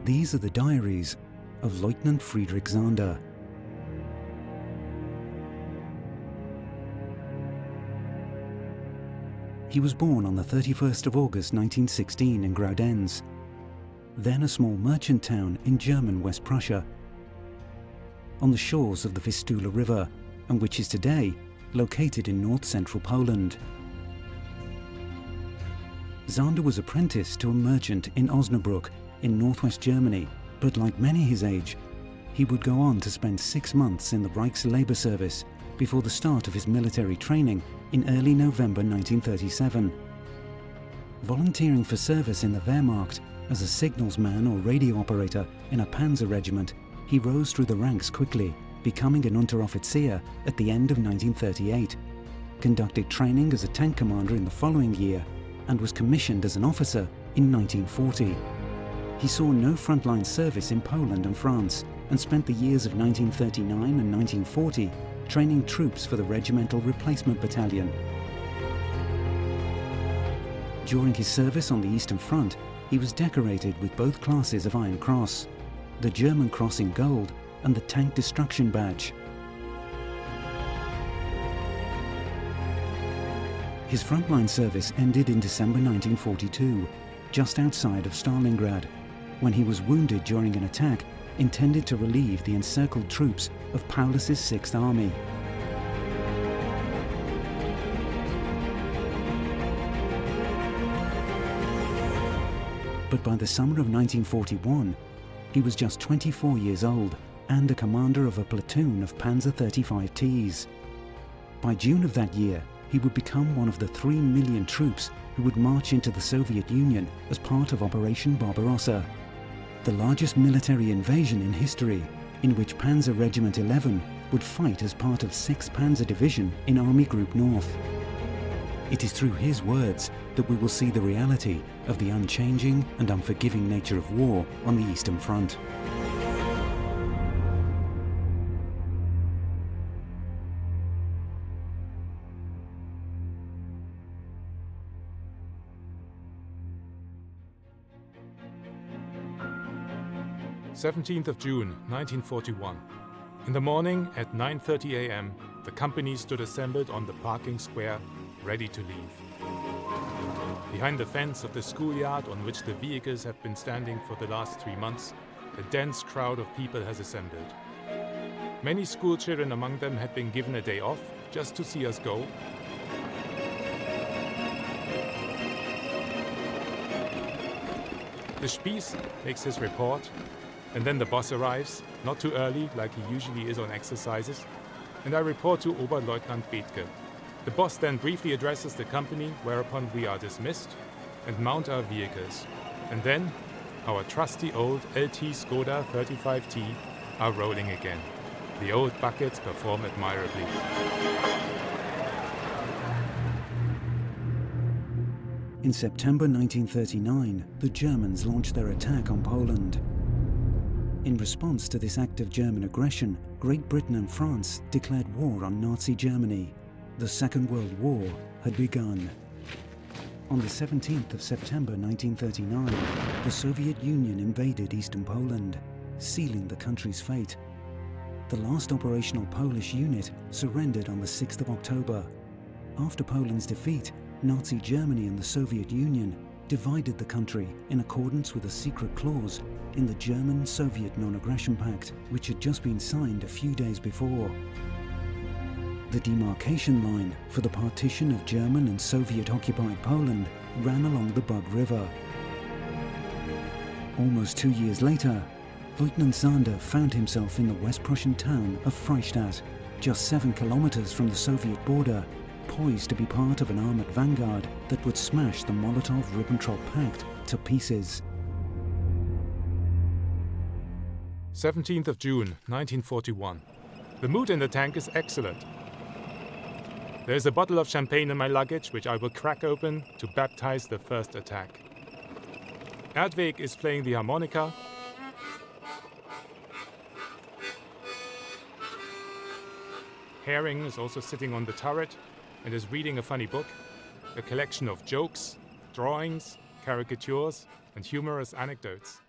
These are the diaries of Leutnant Friedrich Sander. He was born on the 31st of August 1916 in Graudenz, then a small merchant town in German West Prussia, on the shores of the Vistula River, and which is today located in north-central Poland. Sander was apprenticed to a merchant in Osnabrück in northwest Germany, but like many his age, he would go on to spend 6 months in the Reich's labor service before the start of his military training in early November 1937. Volunteering for service in the Wehrmacht as a signalsman or radio operator in a panzer regiment, he rose through the ranks quickly, becoming an Unteroffizier at the end of 1938, conducted training as a tank commander in the following year, and was commissioned as an officer in 1940. He saw no frontline service in Poland and France, and spent the years of 1939 and 1940 training troops for the Regimental Replacement Battalion. During his service on the Eastern Front, he was decorated with both classes of Iron Cross, the German Cross in gold and the Tank Destruction Badge. His frontline service ended in December 1942, just outside of Stalingrad, when he was wounded during an attack intended to relieve the encircled troops of Paulus's Sixth Army. But by the summer of 1941, he was just 24 years old and a commander of a platoon of Panzer 35Ts. By June of that year, he would become one of the 3 million troops who would march into the Soviet Union as part of Operation Barbarossa, the largest military invasion in history, in which Panzer Regiment 11 would fight as part of 6th Panzer Division in Army Group North. It is through his words that we will see the reality of the unchanging and unforgiving nature of war on the Eastern Front. "17th of June, 1941. In the morning at 9:30 a.m., the company stood assembled on the parking square, ready to leave. Behind the fence of the schoolyard on which the vehicles have been standing for the last 3 months, a dense crowd of people has assembled. Many school children among them had been given a day off just to see us go. The Spieß makes his report, and then the boss arrives, not too early like he usually is on exercises, and I report to Oberleutnant Bethke. The boss then briefly addresses the company, whereupon we are dismissed and mount our vehicles. And then our trusty old LT Skoda 35T are rolling again. The old buckets perform admirably. In September 1939, the Germans launched their attack on Poland. In response to this act of German aggression, Great Britain and France declared war on Nazi Germany. The Second World War had begun. On the 17th of September 1939, the Soviet Union invaded eastern Poland, sealing the country's fate. The last operational Polish unit surrendered on the 6th of October. After Poland's defeat, Nazi Germany and the Soviet Union divided the country in accordance with a secret clause in the German-Soviet Non-Aggression Pact, which had just been signed a few days before. The demarcation line for the partition of German and Soviet-occupied Poland ran along the Bug River. Almost 2 years later, Leutnant Sander found himself in the West Prussian town of Freistadt, just 7 kilometers from the Soviet border, poised to be part of an armored vanguard that would smash the Molotov-Ribbentrop Pact to pieces. 17th of June, 1941. The mood in the tank is excellent. There is a bottle of champagne in my luggage, which I will crack open to baptize the first attack. Erdweg is playing the harmonica. Herring is also sitting on the turret and is reading a funny book, a collection of jokes, drawings, caricatures, and humorous anecdotes.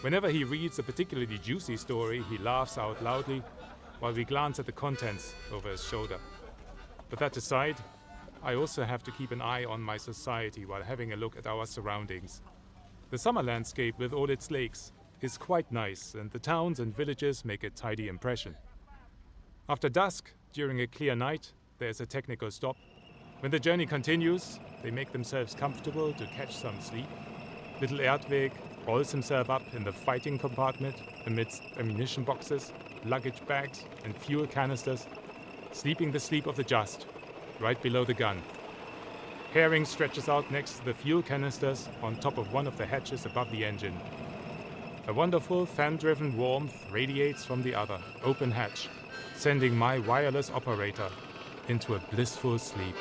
Whenever he reads a particularly juicy story, he laughs out loudly while we glance at the contents over his shoulder. But that aside, I also have to keep an eye on my society while having a look at our surroundings. The summer landscape with all its lakes is quite nice, and the towns and villages make a tidy impression. After dusk, during a clear night, there's a technical stop. When the journey continues, they make themselves comfortable to catch some sleep. Little Erdweg rolls himself up in the fighting compartment amidst ammunition boxes, luggage bags and fuel canisters, sleeping the sleep of the just, right below the gun. Herring stretches out next to the fuel canisters on top of one of the hatches above the engine. A wonderful fan-driven warmth radiates from the other, open hatch, sending my wireless operator into a blissful sleep.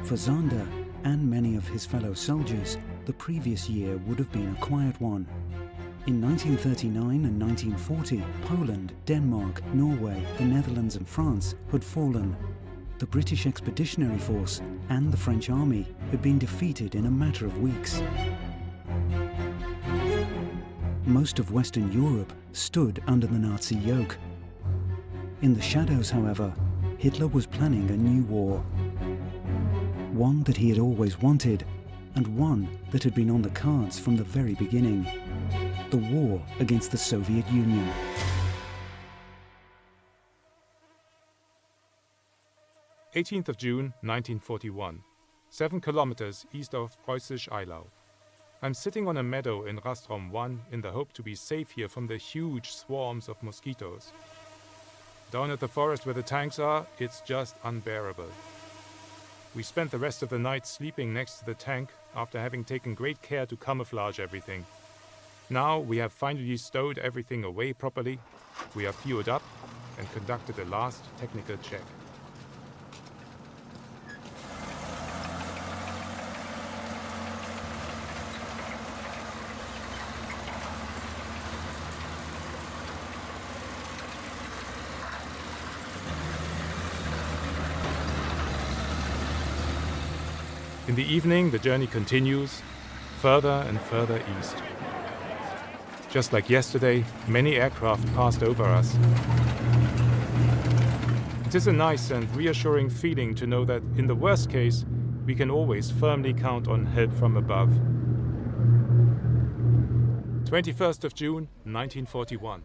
For Sander and many of his fellow soldiers, the previous year would have been a quiet one. In 1939 and 1940, Poland, Denmark, Norway, the Netherlands and France had fallen. The British Expeditionary Force and the French Army had been defeated in a matter of weeks. Most of Western Europe stood under the Nazi yoke. In the shadows, however, Hitler was planning a new war. One that he had always wanted, and one that had been on the cards from the very beginning. The war against the Soviet Union. '18th of June, 1941, 7 kilometers east of Preußisch Eylau. I'm sitting on a meadow in Rastraum 1 in the hope to be safe here from the huge swarms of mosquitoes. Down at the forest where the tanks are, it's just unbearable. We spent the rest of the night sleeping next to the tank after having taken great care to camouflage everything. Now we have finally stowed everything away properly, we are fueled up and conducted a last technical check. In the evening, the journey continues, further and further east. Just like yesterday, many aircraft passed over us. It is a nice and reassuring feeling to know that in the worst case, we can always firmly count on help from above. 21st of June, 1941.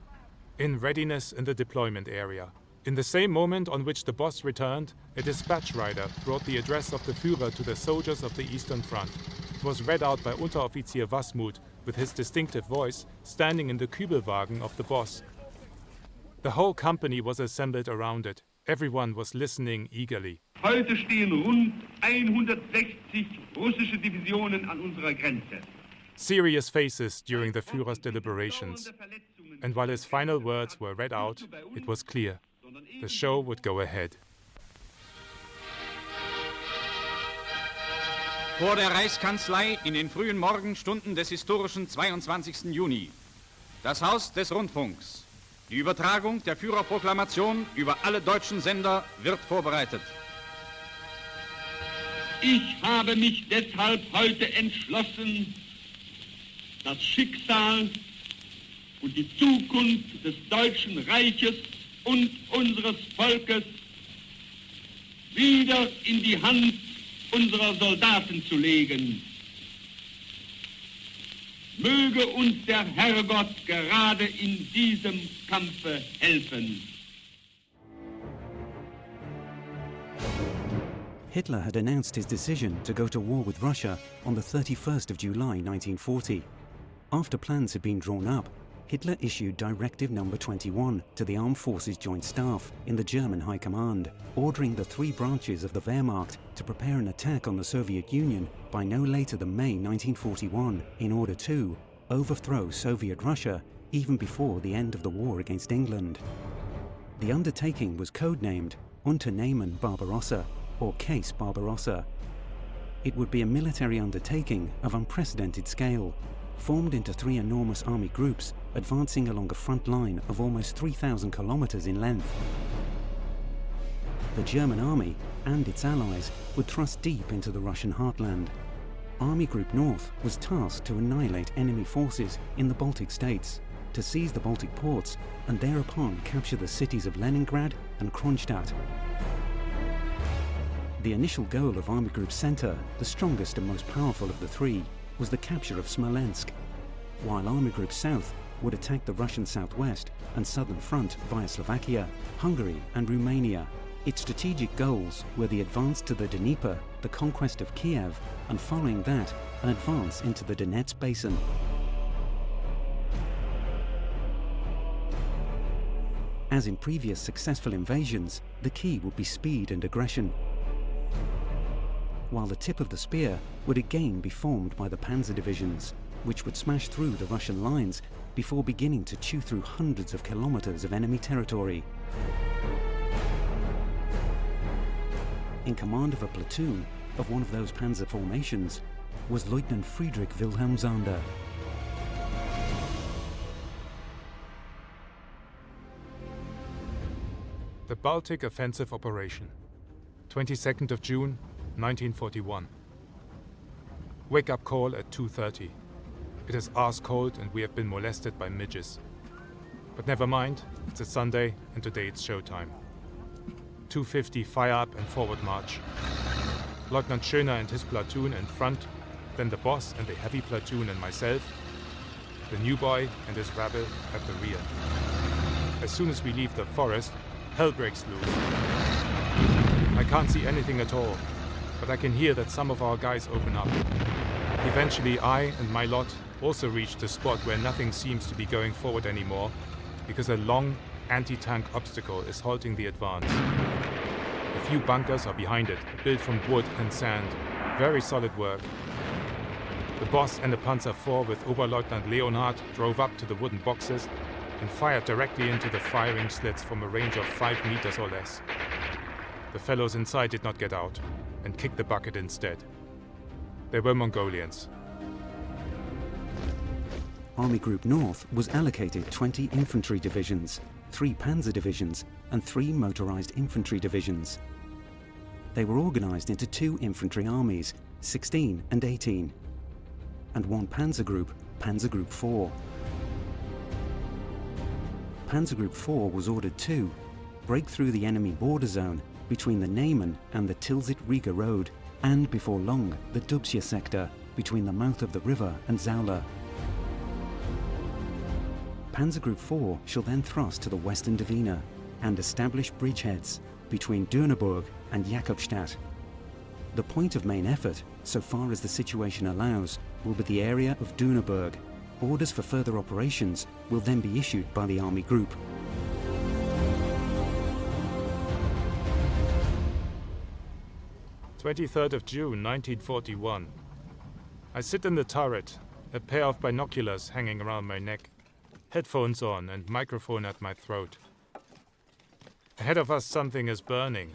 In readiness in the deployment area. In the same moment on which the boss returned, a dispatch rider brought the address of the Führer to the soldiers of the Eastern Front. It was read out by Unteroffizier Wasmuth with his distinctive voice, standing in the Kübelwagen of the boss. The whole company was assembled around it. Everyone was listening eagerly. Heute stehen rund 160 russische Divisionen an unserer Grenze. Serious faces during the Führer's deliberations. And while his final words were read out, it was clear. The show would go ahead. Vor der Reichskanzlei in den frühen Morgenstunden des historischen 22. Juni. Das Haus des Rundfunks. Die Übertragung der Führerproklamation über alle deutschen Sender wird vorbereitet. Ich habe mich deshalb heute entschlossen, das Schicksal und die Zukunft des Deutschen Reiches und unseres Volkes wieder in die Hand unserer Soldaten zu legen. Möge uns der Herrgott gerade in diesem Kampfe helfen. Hitler had announced his decision to go to war with Russia on the 31st of July 1940. After plans had been drawn up, Hitler issued Directive No. 21 to the Armed Forces Joint Staff in the German High Command, ordering the 3 branches of the Wehrmacht to prepare an attack on the Soviet Union by no later than May 1941 in order to overthrow Soviet Russia even before the end of the war against England. The undertaking was codenamed Unternehmen Barbarossa, or Case Barbarossa. It would be a military undertaking of unprecedented scale, formed into 3 enormous army groups advancing along a front line of almost 3,000 kilometers in length. The German army and its allies would thrust deep into the Russian heartland. Army Group North was tasked to annihilate enemy forces in the Baltic states, to seize the Baltic ports and thereupon capture the cities of Leningrad and Kronstadt. The initial goal of Army Group Center, the strongest and most powerful of the three, was the capture of Smolensk, while Army Group South would attack the Russian southwest and southern front via Slovakia, Hungary and Romania. Its strategic goals were the advance to the Dnieper, the conquest of Kiev, and following that, an advance into the Donetsk basin. As in previous successful invasions, the key would be speed and aggression, while the tip of the spear would again be formed by the panzer divisions, which would smash through the Russian lines before beginning to chew through hundreds of kilometers of enemy territory. In command of a platoon of one of those panzer formations was Leutnant Friedrich Sander. The Baltic Offensive Operation, 22nd of June, 1941. Wake-up call at 2:30. It is arse cold and we have been molested by midges. But never mind, it's a Sunday and today it's showtime. 2:50 fire up and forward march. Lieutenant Schöner and his platoon in front, then the boss and the heavy platoon and myself, the new boy and his rabble at the rear. As soon as we leave the forest, hell breaks loose. I can't see anything at all, but I can hear that some of our guys open up. Eventually I and my lot also reach the spot where nothing seems to be going forward anymore, because a long anti-tank obstacle is halting the advance. A few bunkers are behind it, built from wood and sand. Very solid work. The boss and the Panzer IV with Oberleutnant Leonhard drove up to the wooden boxes and fired directly into the firing slits from a range of 5 meters or less. The fellows inside did not get out and kicked the bucket instead. They were Mongolians. Army Group North was allocated 20 infantry divisions, 3 panzer divisions and 3 motorized infantry divisions. They were organized into 2 infantry armies, 16 and 18, and 1 panzer group, Panzer Group 4. Panzer Group 4 was ordered to break through the enemy border zone between the Neyman and the Tilsit-Riga road, and before long the Dubsya sector between the mouth of the river and Zaula. Panzer Group 4 shall then thrust to the western Dvina and establish bridgeheads between Dürneburg and Jakobstadt. The point of main effort, so far as the situation allows, will be the area of Dürneburg. Orders for further operations will then be issued by the Army Group. June 23rd, 1941. I sit in the turret, a pair of binoculars hanging around my neck, headphones on and microphone at my throat. Ahead of us something is burning.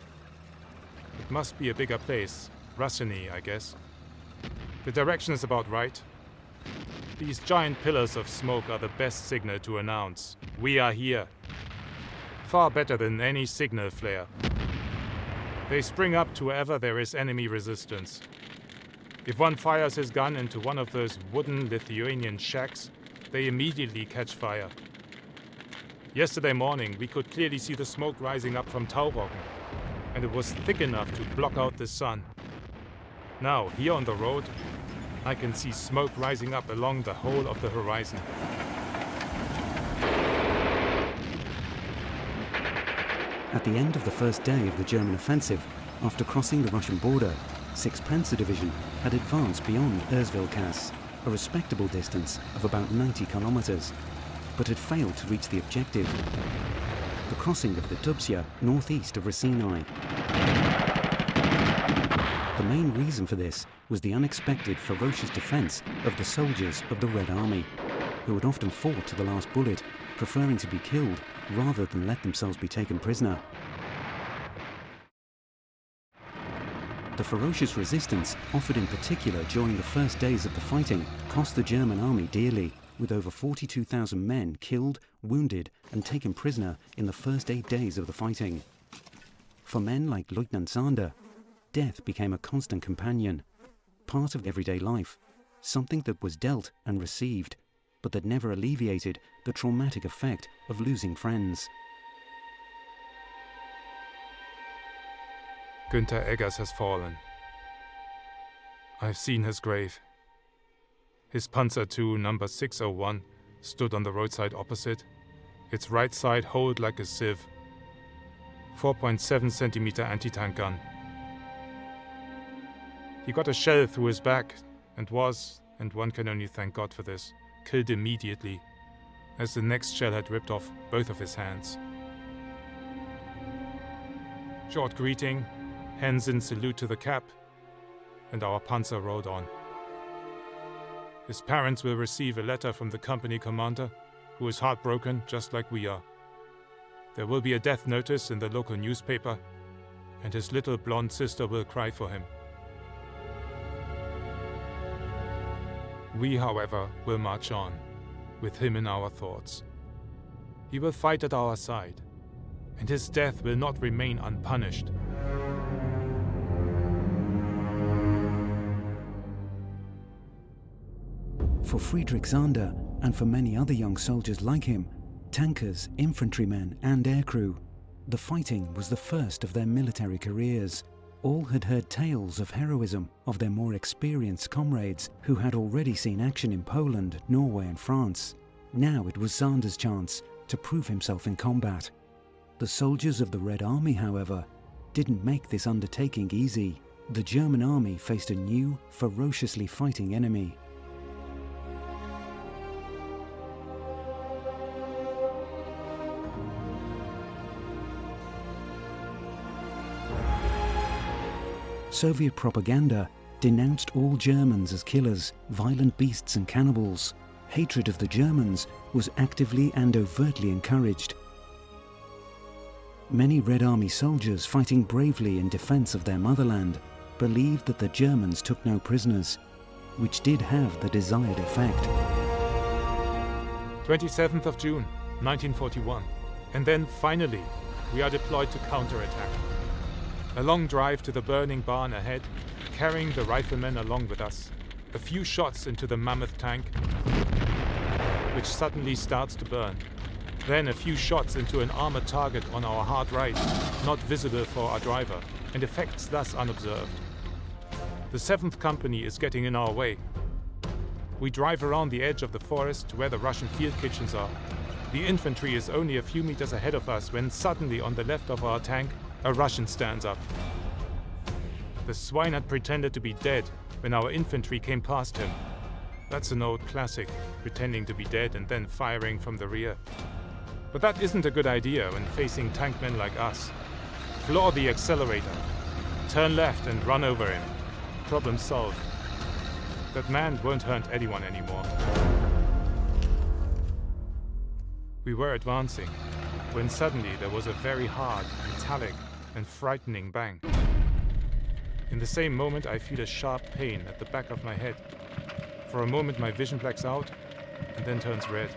It must be a bigger place, Russian-y, I guess. The direction is about right. These giant pillars of smoke are the best signal to announce, we are here. Far better than any signal flare. They spring up to wherever there is enemy resistance. If one fires his gun into one of those wooden Lithuanian shacks, they immediately catch fire. Yesterday morning, we could clearly see the smoke rising up from Taurogen, and it was thick enough to block out the sun. Now, here on the road, I can see smoke rising up along the whole of the horizon. At the end of the first day of the German offensive, after crossing the Russian border, 6th Panzer Division had advanced beyond Erzvilkas, a respectable distance of about 90 kilometers, but had failed to reach the objective, the crossing of the Dubsya northeast of Rasinai. The main reason for this was the unexpected ferocious defense of the soldiers of the Red Army, who had often fought to the last bullet, preferring to be killed rather than let themselves be taken prisoner. The ferocious resistance offered in particular during the first days of the fighting cost the German army dearly, with over 42,000 men killed, wounded and taken prisoner in the first 8 days of the fighting. For men like Leutnant Sander, death became a constant companion. part of everyday life, something that was dealt and received, but that never alleviated the traumatic effect of losing friends. Günther Eggers has fallen. I've seen his grave. His Panzer II number 601 stood on the roadside opposite, its right side holed like a sieve. 4.7 centimeter anti-tank gun. He got a shell through his back and was, and one can only thank God for this, killed immediately, as the next shell had ripped off both of his hands. Short greeting, hands in salute to the cap, and our Panzer rode on. His parents will receive a letter from the company commander, who is heartbroken just like we are. There will be a death notice in the local newspaper, and his little blonde sister will cry for him. We, however, will march on, with him in our thoughts. He will fight at our side, and his death will not remain unpunished. For Friedrich Sander, and for many other young soldiers like him, tankers, infantrymen and aircrew, the fighting was the first of their military careers. All had heard tales of heroism of their more experienced comrades who had already seen action in Poland, Norway and France. Now it was Sander's chance to prove himself in combat. The soldiers of the Red Army, however, didn't make this undertaking easy. The German army faced a new, ferociously fighting enemy. Soviet propaganda denounced all Germans as killers, violent beasts and cannibals. Hatred of the Germans was actively and overtly encouraged. Many Red Army soldiers fighting bravely in defense of their motherland believed that the Germans took no prisoners, which did have the desired effect. 27th of June, 1941. And then finally, we are deployed to counterattack. A long drive to the burning barn ahead, carrying the riflemen along with us. A few shots into the mammoth tank, which suddenly starts to burn. Then a few shots into an armored target on our hard right, not visible for our driver, and effects thus unobserved. The 7th Company is getting in our way. We drive around the edge of the forest to where the Russian field kitchens are. The infantry is only a few meters ahead of us when suddenly on the left of our tank, a Russian stands up. The swine had pretended to be dead when our infantry came past him. That's an old classic, pretending to be dead and then firing from the rear. But that isn't a good idea when facing tankmen like us. Floor the accelerator, turn left and run over him. Problem solved. That man won't hurt anyone anymore. We were advancing, when suddenly there was a very hard, metallic, and frightening bang. In the same moment, I feel a sharp pain at the back of my head. For a moment, my vision blacks out and then turns red.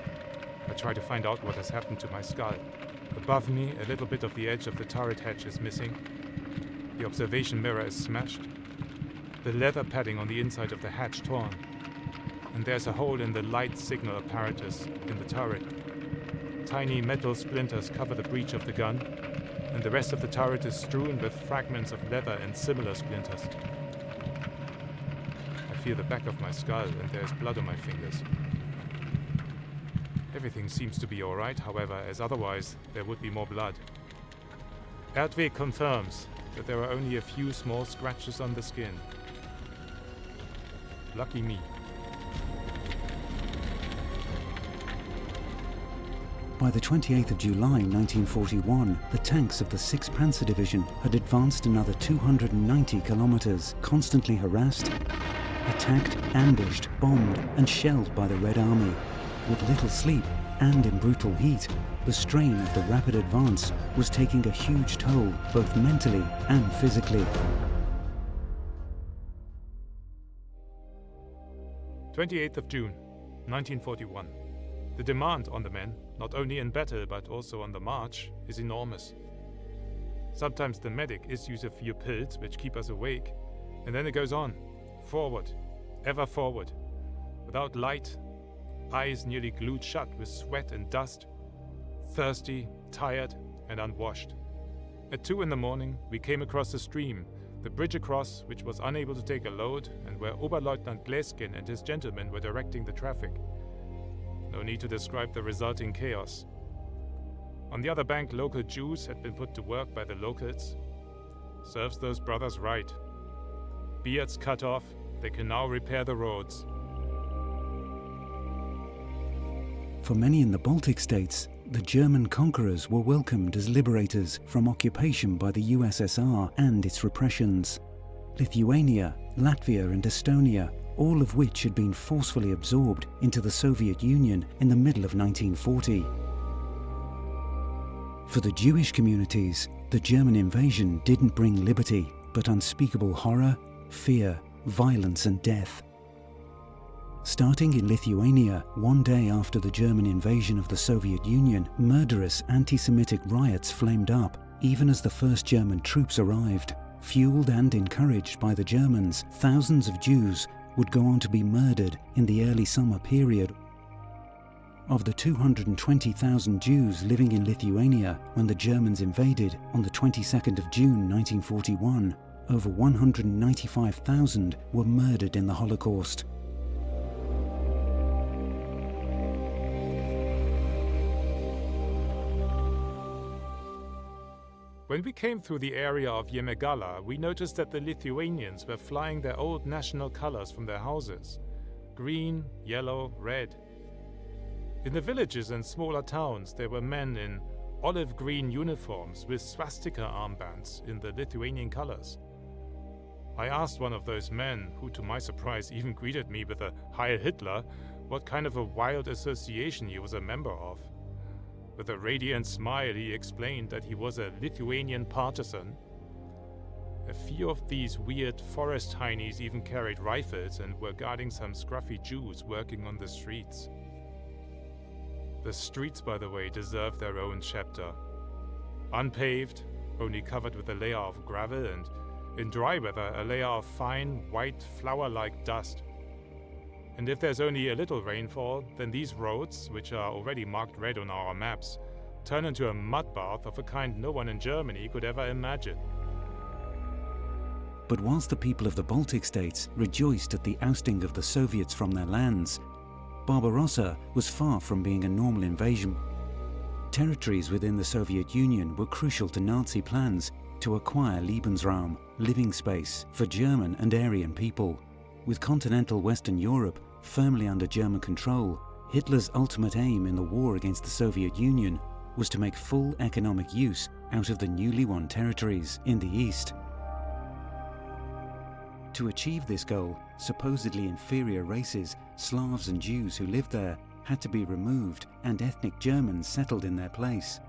I try to find out what has happened to my skull. Above me, a little bit of the edge of the turret hatch is missing. The observation mirror is smashed. The leather padding on the inside of the hatch torn. And there's a hole in the light signal apparatus in the turret. Tiny metal splinters cover the breech of the gun, and the rest of the turret is strewn with fragments of leather and similar splinters. I feel the back of my skull and there's blood on my fingers. Everything seems to be alright, however, as otherwise there would be more blood. Erdweg confirms that there are only a few small scratches on the skin. Lucky me. By the 28th of July 1941, the tanks of the 6th Panzer Division had advanced another 290 kilometers, constantly harassed, attacked, ambushed, bombed and shelled by the Red Army. With little sleep and in brutal heat, the strain of the rapid advance was taking a huge toll, both mentally and physically. 28th of June, 1941. The demand on the men, not only in battle but also on the march, is enormous. Sometimes the medic issues a few pills which keep us awake, and then it goes on. Forward, ever forward, without light, eyes nearly glued shut with sweat and dust, thirsty, tired, and unwashed. At 2 a.m, we came across a stream, the bridge across which was unable to take a load, and where Oberleutnant Gleskin and his gentlemen were directing the traffic. No need to describe the resulting chaos. On the other bank, local Jews had been put to work by the locals. Serves those brothers right. Beards cut off, they can now repair the roads. For many in the Baltic states, the German conquerors were welcomed as liberators from occupation by the USSR and its repressions. Lithuania, Latvia and Estonia, all of which had been forcefully absorbed into the Soviet Union in the middle of 1940. For the Jewish communities, the German invasion didn't bring liberty, but unspeakable horror, fear, violence and death. Starting in Lithuania, one day after the German invasion of the Soviet Union, murderous anti-Semitic riots flamed up, even as the first German troops arrived. Fueled and encouraged by the Germans, thousands of Jews would go on to be murdered in the early summer period. Of the 220,000 Jews living in Lithuania when the Germans invaded on the 22nd of June 1941, over 195,000 were murdered in the Holocaust. When we came through the area of Yemegala, we noticed that the Lithuanians were flying their old national colors from their houses: green, yellow, red. In the villages and smaller towns, there were men in olive green uniforms with swastika armbands in the Lithuanian colors. I asked one of those men, who to my surprise even greeted me with a Heil Hitler, what kind of a wild association he was a member of. With a radiant smile, he explained that he was a Lithuanian partisan. A few of these weird forest heinies even carried rifles and were guarding some scruffy Jews working on the streets. The streets, by the way, deserve their own chapter. Unpaved, only covered with a layer of gravel, and in dry weather a layer of fine, white, flour-like dust. And if there's only a little rainfall, then these roads, which are already marked red on our maps, turn into a mud bath of a kind no one in Germany could ever imagine. But whilst the people of the Baltic states rejoiced at the ousting of the Soviets from their lands, Barbarossa was far from being a normal invasion. Territories within the Soviet Union were crucial to Nazi plans to acquire Lebensraum, living space, for German and Aryan people. With continental Western Europe firmly under German control, Hitler's ultimate aim in the war against the Soviet Union was to make full economic use out of the newly won territories in the East. To achieve this goal, supposedly inferior races, Slavs and Jews who lived there, had to be removed and ethnic Germans settled in their place.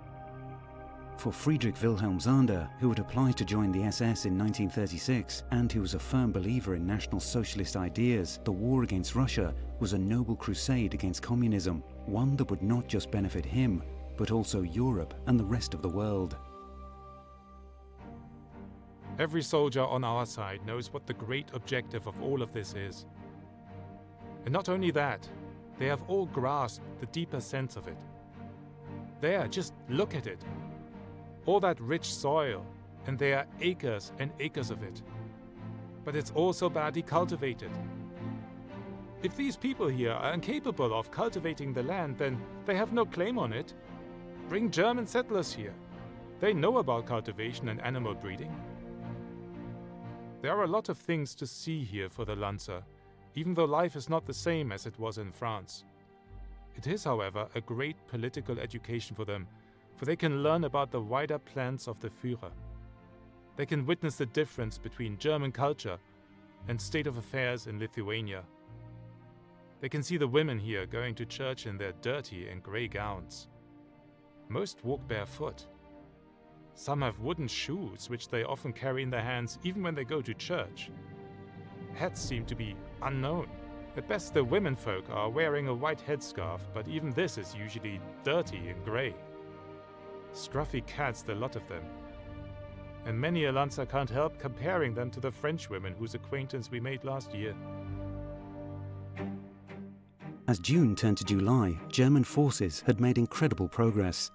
For Friedrich Wilhelm Sander, who had applied to join the SS in 1936 and who was a firm believer in National Socialist ideas, the war against Russia was a noble crusade against communism, one that would not just benefit him, but also Europe and the rest of the world. Every soldier on our side knows what the great objective of all of this is. And not only that, they have all grasped the deeper sense of it. There, just look at it. All that rich soil, and there are acres and acres of it. But it's also badly cultivated. If these people here are incapable of cultivating the land, then they have no claim on it. Bring German settlers here. They know about cultivation and animal breeding. There are a lot of things to see here for the Lancer, even though life is not the same as it was in France. It is, however, a great political education for them, for they can learn about the wider plans of the Führer. They can witness the difference between German culture and state of affairs in Lithuania. They can see the women here going to church in their dirty and grey gowns. Most walk barefoot. Some have wooden shoes, which they often carry in their hands even when they go to church. Hats seem to be unknown. At best, the womenfolk are wearing a white headscarf, but even this is usually dirty and grey. Scruffy cats, the lot of them. and many a Lancer can't help comparing them to the French women whose acquaintance we made last year. As June turned to July, German forces had made incredible progress.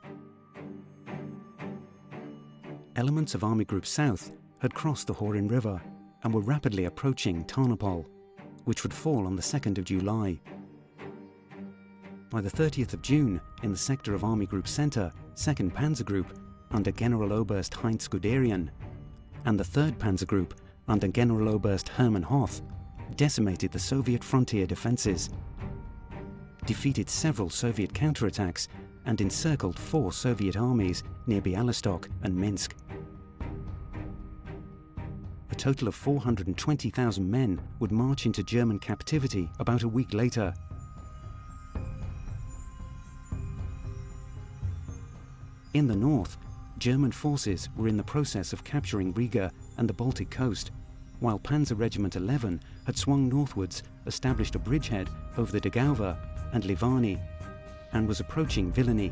Elements of Army Group South had crossed the Horin River and were rapidly approaching Tarnopol, which would fall on the 2nd of July. By the 30th of June, in the sector of Army Group Center, 2nd Panzer Group under Generaloberst Heinz Guderian and the 3rd Panzer Group under Generaloberst Hermann Hoth decimated the Soviet frontier defenses, defeated several Soviet counterattacks and encircled 4 Soviet armies near Bialystok and Minsk. A total of 420,000 men would march into German captivity about a week later. In the north, German forces were in the process of capturing Riga and the Baltic coast, while Panzer Regiment 11 had swung northwards, established a bridgehead over the Daugava and Livani, and was approaching Vilny,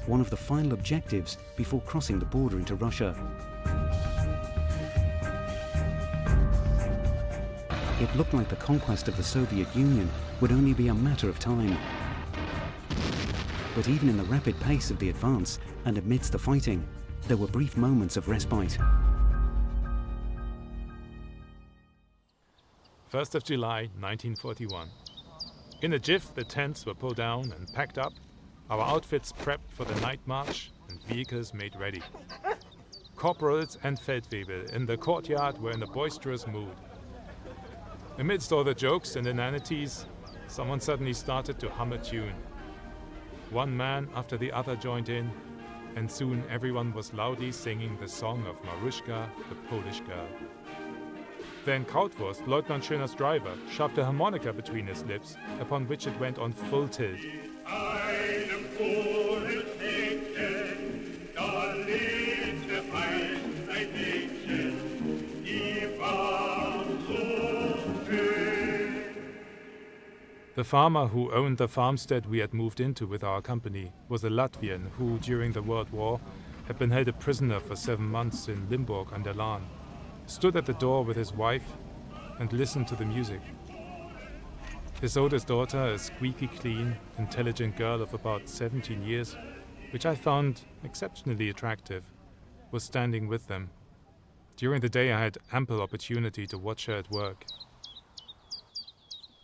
one of the final objectives before crossing the border into Russia. It looked like the conquest of the Soviet Union would only be a matter of time. But even in the rapid pace of the advance and amidst the fighting, there were brief moments of respite. 1st of July, 1941. In a jiff, the tents were pulled down and packed up, our outfits prepped for the night march, and vehicles made ready. Corporals and Feldwebel in the courtyard were in a boisterous mood. Amidst all the jokes and inanities, someone suddenly started to hum a tune. One man after the other joined in, and soon everyone was loudly singing the song of Maruszka, the Polish girl. Then Krautwurst, Leutnant Schöner's driver, shoved a harmonica between his lips, upon which it went on full tilt. The farmer who owned the farmstead we had moved into with our company was a Latvian who, during the World War, had been held a prisoner for 7 months in Limburg an der Lahn, stood at the door with his wife and listened to the music. His oldest daughter, a squeaky clean, intelligent girl of about 17 years, which I found exceptionally attractive, was standing with them. During the day I had ample opportunity to watch her at work.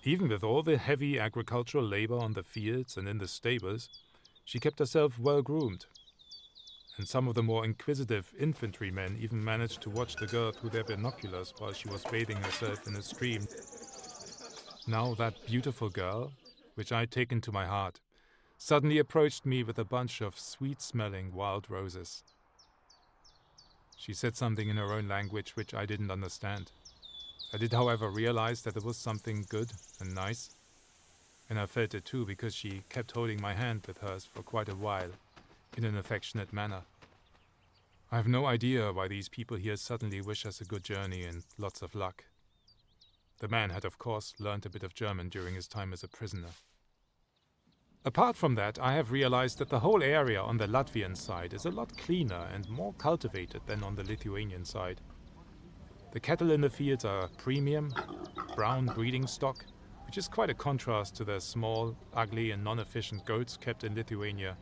Even with all the heavy agricultural labor on the fields and in the stables, she kept herself well groomed. And some of the more inquisitive infantrymen even managed to watch the girl through their binoculars while she was bathing herself in a stream. Now that beautiful girl, which I'd taken to my heart, suddenly approached me with a bunch of sweet-smelling wild roses. She said something in her own language which I didn't understand. I did, however, realize that it was something good and nice, and I felt it too because she kept holding my hand with hers for quite a while, in an affectionate manner. I have no idea why these people here suddenly wish us a good journey and lots of luck. The man had, of course, learned a bit of German during his time as a prisoner. Apart from that, I have realized that the whole area on the Latvian side is a lot cleaner and more cultivated than on the Lithuanian side. The cattle in the fields are premium, brown breeding stock, which is quite a contrast to the small, ugly and non-efficient goats kept in Lithuania.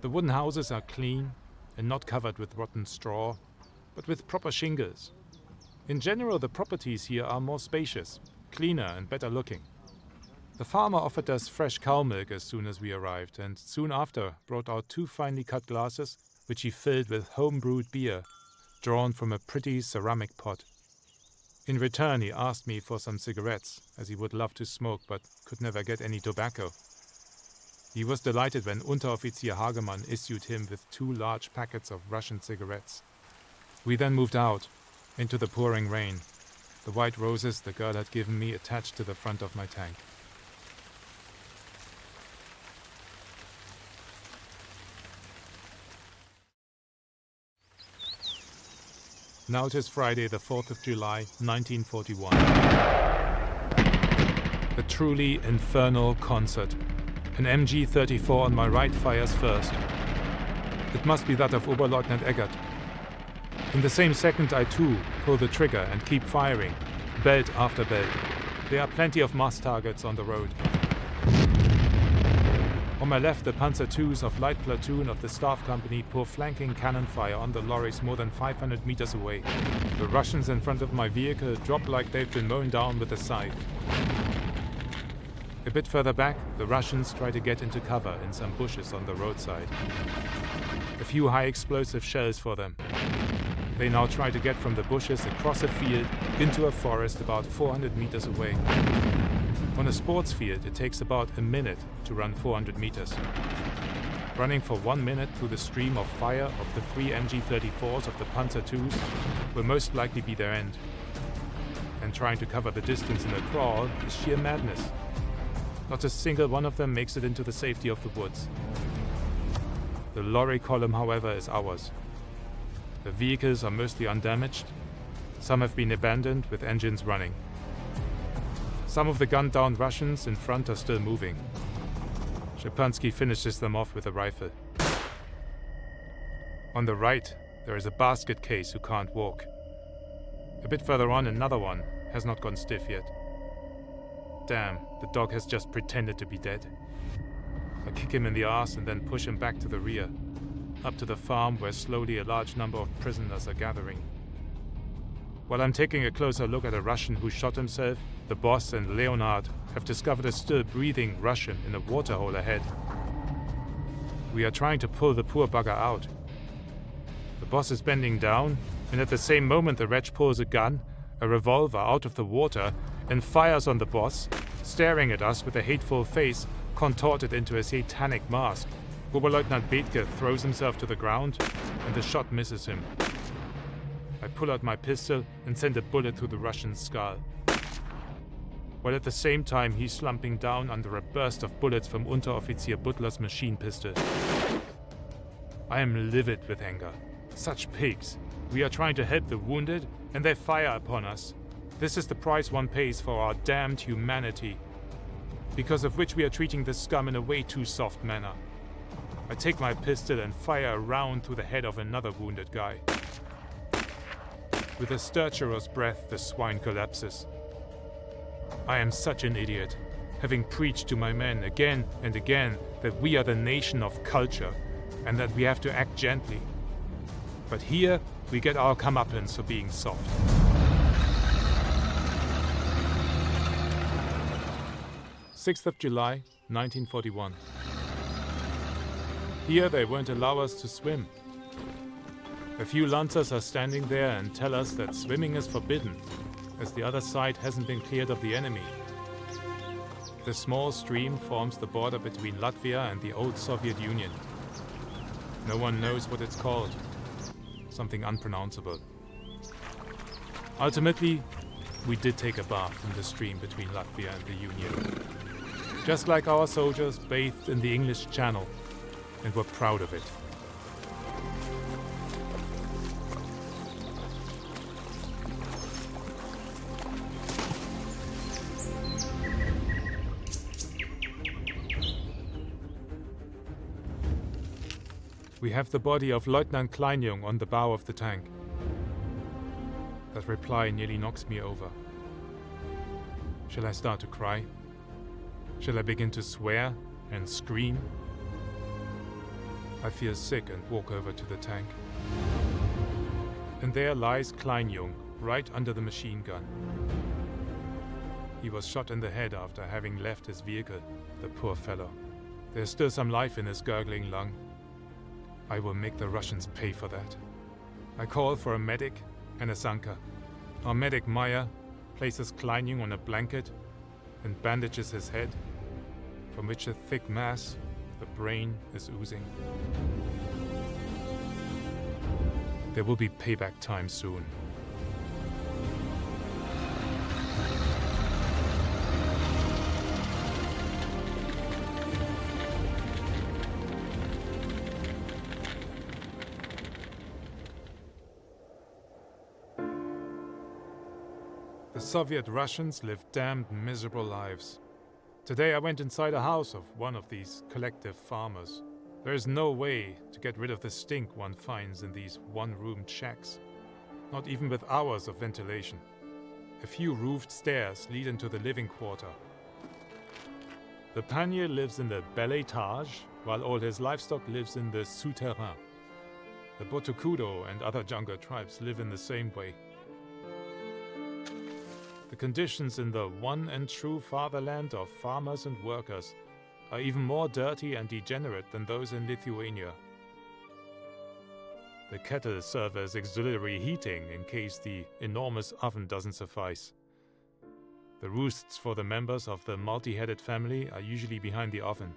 The wooden houses are clean and not covered with rotten straw, but with proper shingles. In general, the properties here are more spacious, cleaner and better looking. The farmer offered us fresh cow milk as soon as we arrived, and soon after brought out 2 finely cut glasses, which he filled with home-brewed beer, drawn from a pretty ceramic pot. In return, he asked me for some cigarettes, as he would love to smoke but could never get any tobacco. He was delighted when Unteroffizier Hagemann issued him with 2 large packets of Russian cigarettes. We then moved out, into the pouring rain, the white roses the girl had given me attached to the front of my tank. Now it is Friday, the 4th of July, 1941. A truly infernal concert. An MG-34 on my right fires first. It must be that of Oberleutnant Eggert. In the same second, I too pull the trigger and keep firing, belt after belt. There are plenty of Moss targets on the road. On my left, the Panzer IIs of light platoon of the staff company pour flanking cannon fire on the lorries more than 500 meters away. The Russians in front of my vehicle drop like they've been mown down with a scythe. A bit further back, the Russians try to get into cover in some bushes on the roadside. A few high explosive shells for them. They now try to get from the bushes across a field into a forest about 400 meters away. On a sports field, it takes about a minute to run 400 meters. Running for 1 minute through the stream of fire of the 3 MG-34s of the Panzer IIs will most likely be their end. And trying to cover the distance in a crawl is sheer madness. Not a single one of them makes it into the safety of the woods. The lorry column, however, is ours. The vehicles are mostly undamaged. Some have been abandoned with engines running. Some of the gunned-down Russians in front are still moving. Szczepański finishes them off with a rifle. On the right, there is a basket case who can't walk. A bit further on, another one has not gone stiff yet. Damn, the dog has just pretended to be dead. I kick him in the arse and then push him back to the rear, up to the farm where slowly a large number of prisoners are gathering. While I'm taking a closer look at a Russian who shot himself, the boss and Leonard have discovered a still breathing Russian in a waterhole ahead. We are trying to pull the poor bugger out. The boss is bending down, and at the same moment the wretch pulls a gun, a revolver, out of the water and fires on the boss, staring at us with a hateful face contorted into a satanic mask. Oberleutnant Bethke throws himself to the ground, and the shot misses him. I pull out my pistol and send a bullet through the Russian's skull. While at the same time he's slumping down under a burst of bullets from Unteroffizier Butler's machine pistol. I am livid with anger. Such pigs. We are trying to help the wounded, and they fire upon us. This is the price one pays for our damned humanity, because of which we are treating this scum in a way too soft manner. I take my pistol and fire a round through the head of another wounded guy. With a stertorous breath, the swine collapses. I am such an idiot, having preached to my men again and again that we are the nation of culture and that we have to act gently. But here we get our comeuppance for being soft. July 6th, 1941. Here they won't allow us to swim. A few Lancers are standing there and tell us that swimming is forbidden, as the other side hasn't been cleared of the enemy. The small stream forms the border between Latvia and the old Soviet Union. No one knows what it's called. Something unpronounceable. Ultimately, we did take a bath in the stream between Latvia and the Union. Just like our soldiers bathed in the English Channel, and were proud of it. We have the body of Lieutenant Kleinjung on the bow of the tank. That reply nearly knocks me over. Shall I start to cry? Shall I begin to swear and scream? I feel sick and walk over to the tank. And there lies Kleinjung, right under the machine gun. He was shot in the head after having left his vehicle, the poor fellow. There's still some life in his gurgling lung. I will make the Russians pay for that. I call for a medic and a Sanka. Our medic Meyer places Kleinjung on a blanket and bandages his head, from which a thick mass, the brain, is oozing. There will be payback time soon. The Soviet Russians live damned miserable lives. Today I went inside a house of one of these collective farmers. There is no way to get rid of the stink one finds in these one-roomed shacks, not even with hours of ventilation. A few roofed stairs lead into the living quarter. The Panier lives in the bel étage, while all his livestock lives in the souterrain. The Botocudo and other jungle tribes live in the same way. The conditions in the one and true fatherland of farmers and workers are even more dirty and degenerate than those in Lithuania. The kettle serve as auxiliary heating in case the enormous oven doesn't suffice. The roosts for the members of the multi-headed family are usually behind the oven.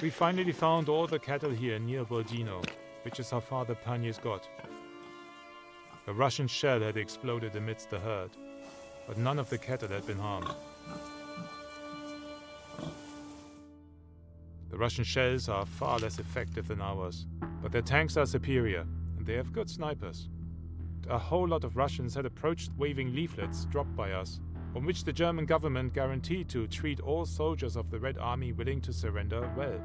We finally found all the cattle here near Boldino, which is how far the Paniers got. A Russian shell had exploded amidst the herd, but none of the cattle had been harmed. The Russian shells are far less effective than ours, but their tanks are superior, and they have good snipers. A whole lot of Russians had approached waving leaflets dropped by us, on which the German government guaranteed to treat all soldiers of the Red Army willing to surrender well.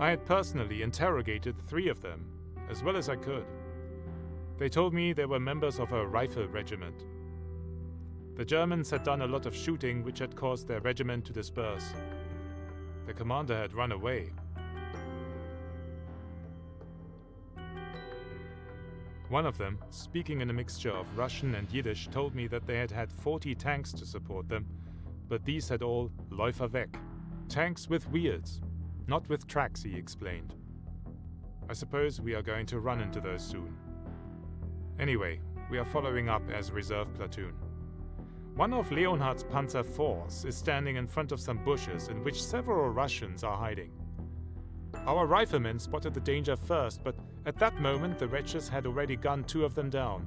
I had personally interrogated 3 of them, as well as I could. They told me they were members of a rifle regiment. The Germans had done a lot of shooting which had caused their regiment to disperse. The commander had run away. One of them, speaking in a mixture of Russian and Yiddish, told me that they had had 40 tanks to support them, but these had all Läufer weg, tanks with wheels, not with tracks, he explained. I suppose we are going to run into those soon. Anyway, we are following up as reserve platoon. One of Leonhard's Panzer IVs is standing in front of some bushes in which several Russians are hiding. Our riflemen spotted the danger first, but at that moment the wretches had already gunned 2 of them down.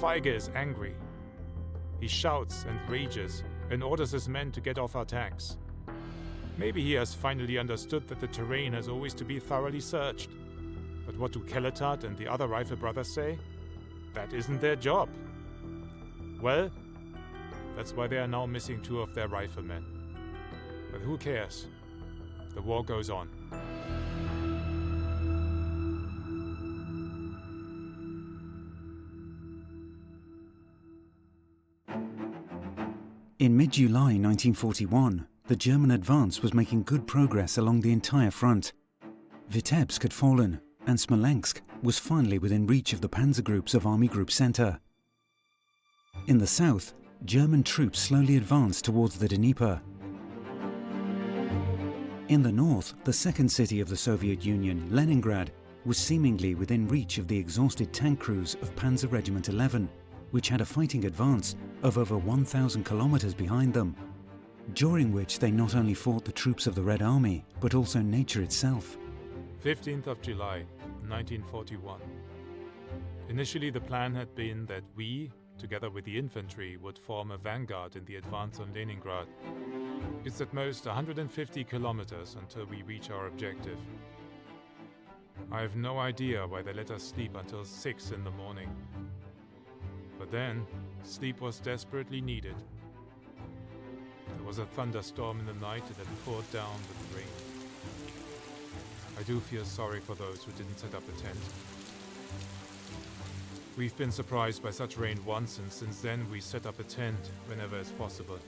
Feige is angry. He shouts and rages and orders his men to get off our tanks. Maybe he has finally understood that the terrain has always to be thoroughly searched. But what do Kelletat and the other rifle brothers say? That isn't their job. Well, that's why they are now missing 2 of their riflemen. But who cares? The war goes on. In mid-July 1941, the German advance was making good progress along the entire front. Vitebsk had fallen, and Smolensk was finally within reach of the panzer groups of Army Group Center. In the south, German troops slowly advanced towards the Dnieper. In the north, the second city of the Soviet Union, Leningrad, was seemingly within reach of the exhausted tank crews of Panzer Regiment 11, which had a fighting advance of over 1,000 kilometers behind them, during which they not only fought the troops of the Red Army, but also nature itself. 15th of July, 1941. Initially the plan had been that we, together with the infantry, would form a vanguard in the advance on Leningrad. It's at most 150 kilometers until we reach our objective. I have no idea why they let us sleep until 6 in the morning. But then, sleep was desperately needed. There was a thunderstorm in the night and it poured down with rain. I do feel sorry for those who didn't set up a tent. We've been surprised by such rain once, and since then we set up a tent whenever it's possible.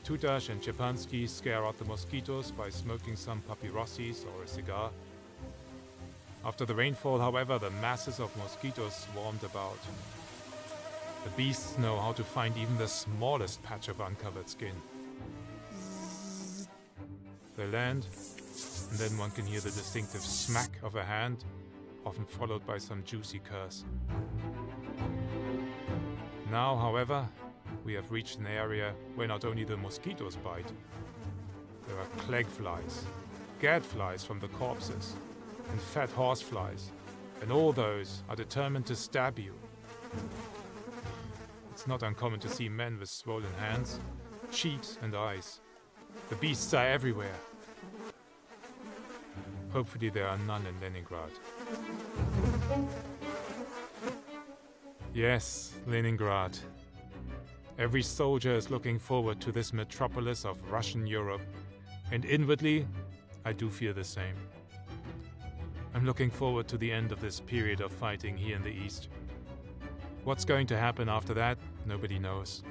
Tutash and Chepansky scare out the mosquitoes by smoking some papyrossis or a cigar. After the rainfall, however, the masses of mosquitoes swarmed about. The beasts know how to find even the smallest patch of uncovered skin. They land, and then one can hear the distinctive smack of a hand, often followed by some juicy curse. Now, however, we have reached an area where not only the mosquitoes bite, there are plague flies, gadflies from the corpses, and fat horseflies, and all those are determined to stab you. It's not uncommon to see men with swollen hands, cheeks and eyes. The beasts are everywhere. Hopefully there are none in Leningrad. Yes, Leningrad. Every soldier is looking forward to this metropolis of Russian Europe, and inwardly, I do feel the same. I'm looking forward to the end of this period of fighting here in the East. What's going to happen after that, nobody knows.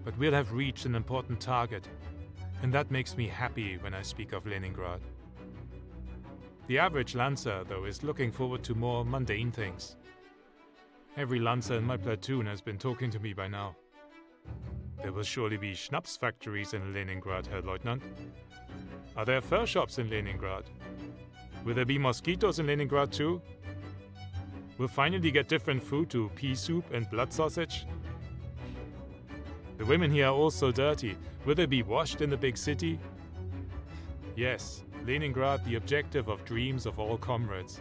But we'll have reached an important target, and that makes me happy when I speak of Leningrad. The average Lancer, though, is looking forward to more mundane things. Every Lancer in my platoon has been talking to me by now. There will surely be schnapps factories in Leningrad, Herr Leutnant. Are there fur shops in Leningrad? Will there be mosquitoes in Leningrad too? We'll finally get different food to pea soup and blood sausage. The women here are all so dirty. Will they be washed in the big city? Yes, Leningrad, the objective of dreams of all comrades.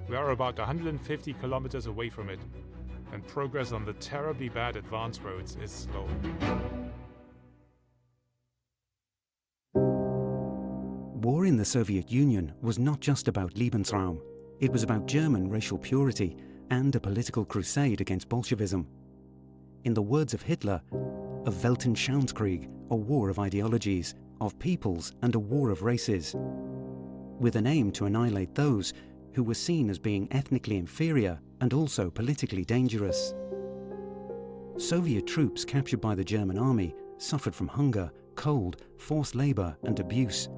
We are about 150 kilometers away from it, and progress on the terribly bad advance roads is slow. War in the Soviet Union was not just about Lebensraum. It was about German racial purity and a political crusade against Bolshevism. In the words of Hitler, a Weltanschauungskrieg, a war of ideologies, of peoples, and a war of races, with an aim to annihilate those who were seen as being ethnically inferior and also politically dangerous. Soviet troops captured by the German army suffered from hunger, cold, forced labor, and abuse.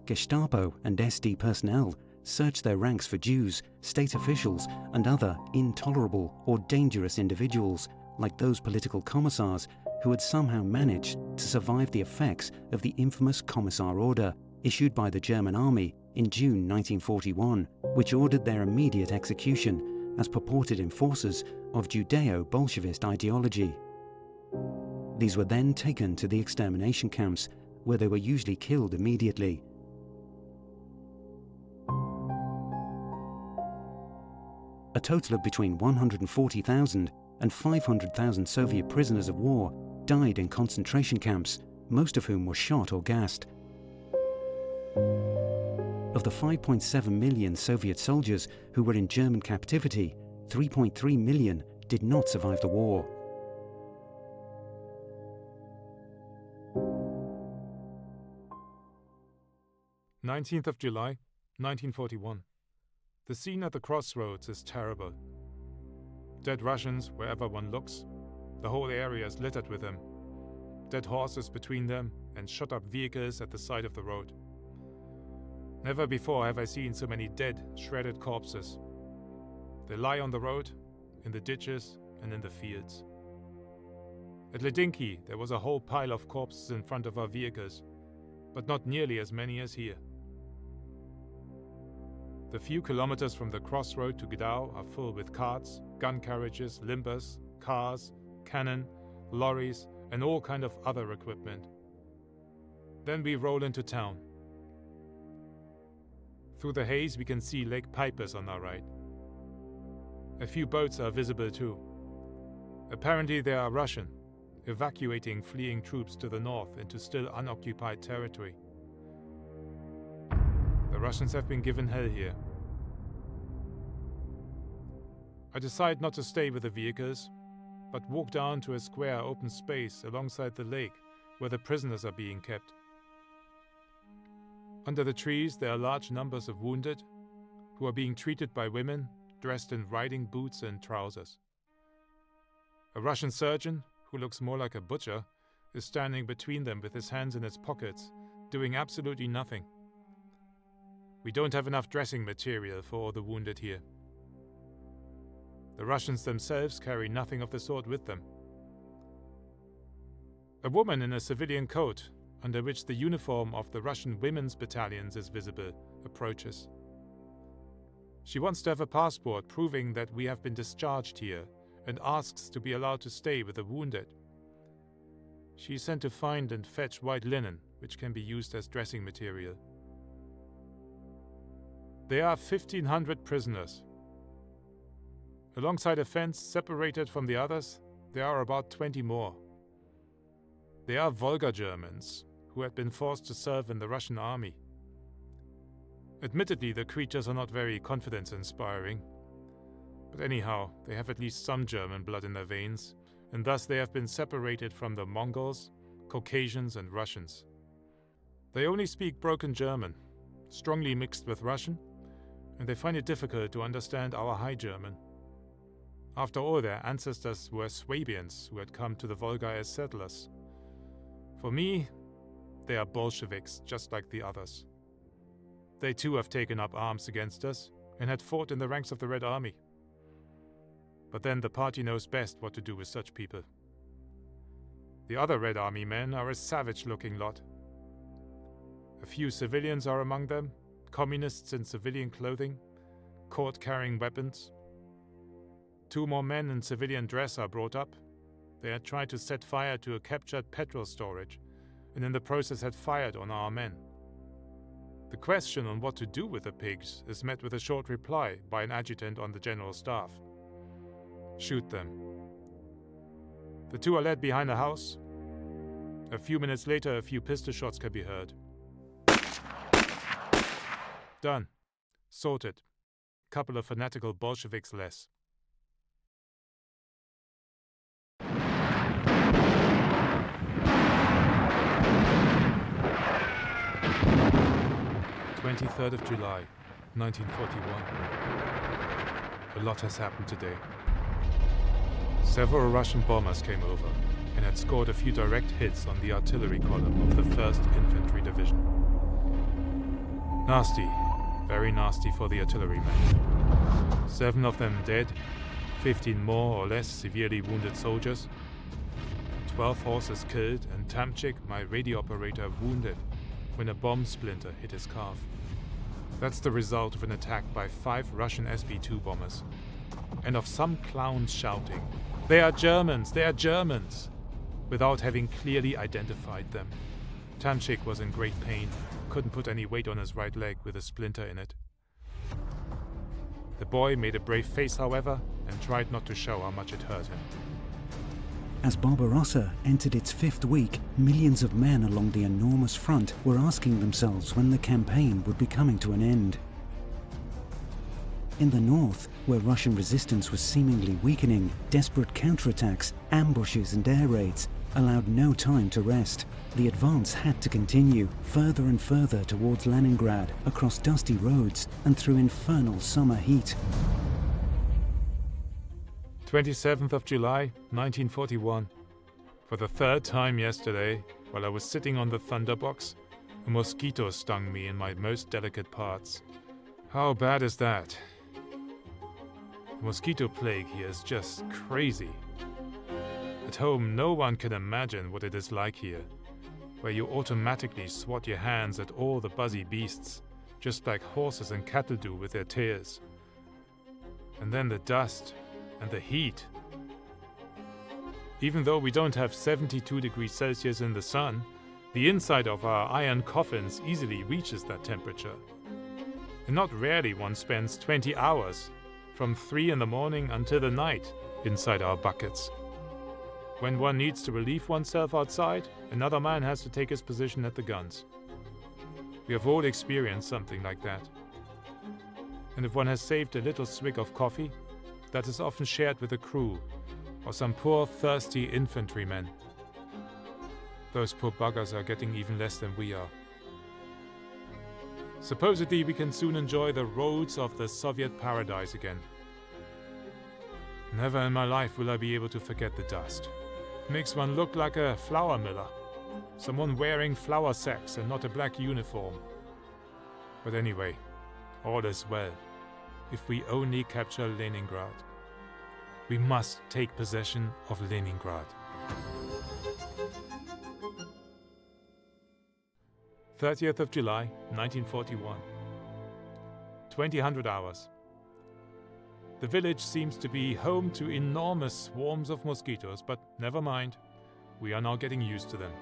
Gestapo and SD personnel searched their ranks for Jews, state officials, and other intolerable or dangerous individuals, like those political commissars who had somehow managed to survive the effects of the infamous Commissar Order issued by the German army in June 1941, which ordered their immediate execution as purported enforcers of Judeo-Bolshevist ideology. These were then taken to the extermination camps, where they were usually killed immediately. A total of between 140,000 and 500,000 Soviet prisoners of war died in concentration camps, most of whom were shot or gassed. Of the 5.7 million Soviet soldiers who were in German captivity, 3.3 million did not survive the war. "19th of July, 1941. The scene at the crossroads is terrible. Dead Russians wherever one looks. The whole area is littered with them. Dead horses between them and shot-up vehicles at the side of the road. Never before have I seen so many dead, shredded corpses. They lie on the road, in the ditches and in the fields. At Ledinki there was a whole pile of corpses in front of our vehicles, but not nearly as many as here. The few kilometers from the crossroad to Gdau are full with carts, gun carriages, limbers, cars, cannon, lorries, and all kind of other equipment. Then we roll into town. Through the haze we can see Lake Peipus on our right. A few boats are visible too. Apparently they are Russian, evacuating fleeing troops to the north into still unoccupied territory. The Russians have been given hell here. I decide not to stay with the vehicles, but walk down to a square open space alongside the lake where the prisoners are being kept. Under the trees there are large numbers of wounded who are being treated by women dressed in riding boots and trousers. A Russian surgeon, who looks more like a butcher, is standing between them with his hands in his pockets, doing absolutely nothing. We don't have enough dressing material for all the wounded here. The Russians themselves carry nothing of the sort with them. A woman in a civilian coat, under which the uniform of the Russian women's battalions is visible, approaches. She wants to have a passport proving that we have been discharged here and asks to be allowed to stay with the wounded. She is sent to find and fetch white linen, which can be used as dressing material. There are 1,500 prisoners. Alongside a fence separated from the others, there are about 20 more. They are Volga Germans, who had been forced to serve in the Russian army. Admittedly, the creatures are not very confidence-inspiring. But anyhow, they have at least some German blood in their veins, and thus they have been separated from the Mongols, Caucasians and Russians. They only speak broken German, strongly mixed with Russian, and they find it difficult to understand our High German. After all, their ancestors were Swabians who had come to the Volga as settlers. For me, they are Bolsheviks, just like the others. They too have taken up arms against us and had fought in the ranks of the Red Army. But then the party knows best what to do with such people. The other Red Army men are a savage-looking lot. A few civilians are among them, communists in civilian clothing, cord-carrying weapons. 2 more men in civilian dress are brought up. They had tried to set fire to a captured petrol storage, and in the process had fired on our men. The question on what to do with the pigs is met with a short reply by an adjutant on the general staff. Shoot them. The 2 are led behind a house. A few minutes later, a few pistol shots can be heard. Done. Sorted. Couple of fanatical Bolsheviks less. July 23rd, 1941. A lot has happened today. Several Russian bombers came over and had scored a few direct hits on the artillery column of the 1st Infantry Division. Nasty, very nasty for the artillerymen. 7 of them dead, 15 more or less severely wounded soldiers, 12 horses killed, and Tamchik, my radio operator, wounded when a bomb splinter hit his calf. That's the result of an attack by 5 Russian SB-2 bombers, and of some clowns shouting, "They are Germans! They are Germans!" without having clearly identified them. Tamchik was in great pain, couldn't put any weight on his right leg with a splinter in it. The boy made a brave face, however, and tried not to show how much it hurt him. As Barbarossa entered its 5th week, millions of men along the enormous front were asking themselves when the campaign would be coming to an end. In the north, where Russian resistance was seemingly weakening, desperate counterattacks, ambushes and air raids allowed no time to rest. The advance had to continue, further and further towards Leningrad, across dusty roads and through infernal summer heat. 27th of July, 1941. For the 3rd time yesterday, while I was sitting on the thunderbox, a mosquito stung me in my most delicate parts. How bad is that? The mosquito plague here is just crazy. At home, no one can imagine what it is like here, where you automatically swat your hands at all the buzzy beasts, just like horses and cattle do with their tails. And then the dust and the heat. Even though we don't have 72 degrees Celsius in the sun, the inside of our iron coffins easily reaches that temperature. And not rarely one spends 20 hours, from 3 in the morning until the night, inside our buckets. When one needs to relieve oneself outside, another man has to take his position at the guns. We have all experienced something like that. And if one has saved a little swig of coffee, that is often shared with the crew, or some poor thirsty infantrymen. Those poor buggers are getting even less than we are. Supposedly we can soon enjoy the roads of the Soviet paradise again. Never in my life will I be able to forget the dust. It makes one look like a flour miller, someone wearing flour sacks and not a black uniform. But anyway, all is well. If we only capture Leningrad. We must take possession of Leningrad. 30th of July, 1941. 2000 hours. The village seems to be home to enormous swarms of mosquitoes, but never mind. We are now getting used to them.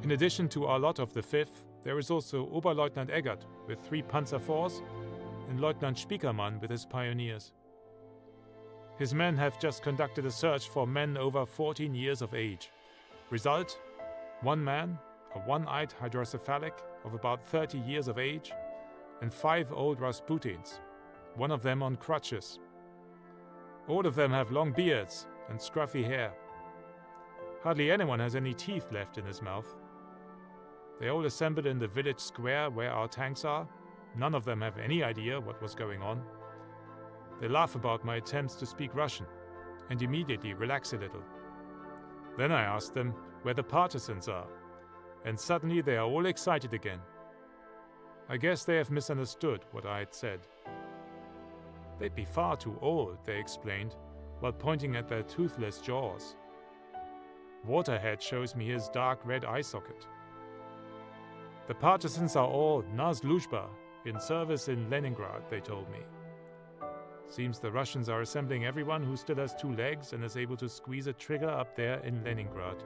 In addition to our lot of the 5th, there is also Oberleutnant Eggert with 3 Panzer IVs and Lieutenant Spiekermann with his pioneers. His men have just conducted a search for men over 14 years of age. Result: 1 man, a one-eyed hydrocephalic of about 30 years of age, and 5 old Rasputins, one of them on crutches. All of them have long beards and scruffy hair. Hardly anyone has any teeth left in his mouth. They all assembled in the village square where our tanks are. None of them have any idea what was going on. They laugh about my attempts to speak Russian and immediately relax a little. Then I ask them where the partisans are, and suddenly they are all excited again. I guess they have misunderstood what I had said. They'd be far too old, they explained, while pointing at their toothless jaws. Waterhead shows me his dark red eye socket. The partisans are all na sluzhba, in service in Leningrad, they told me. Seems the Russians are assembling everyone who still has 2 legs and is able to squeeze a trigger up there in Leningrad.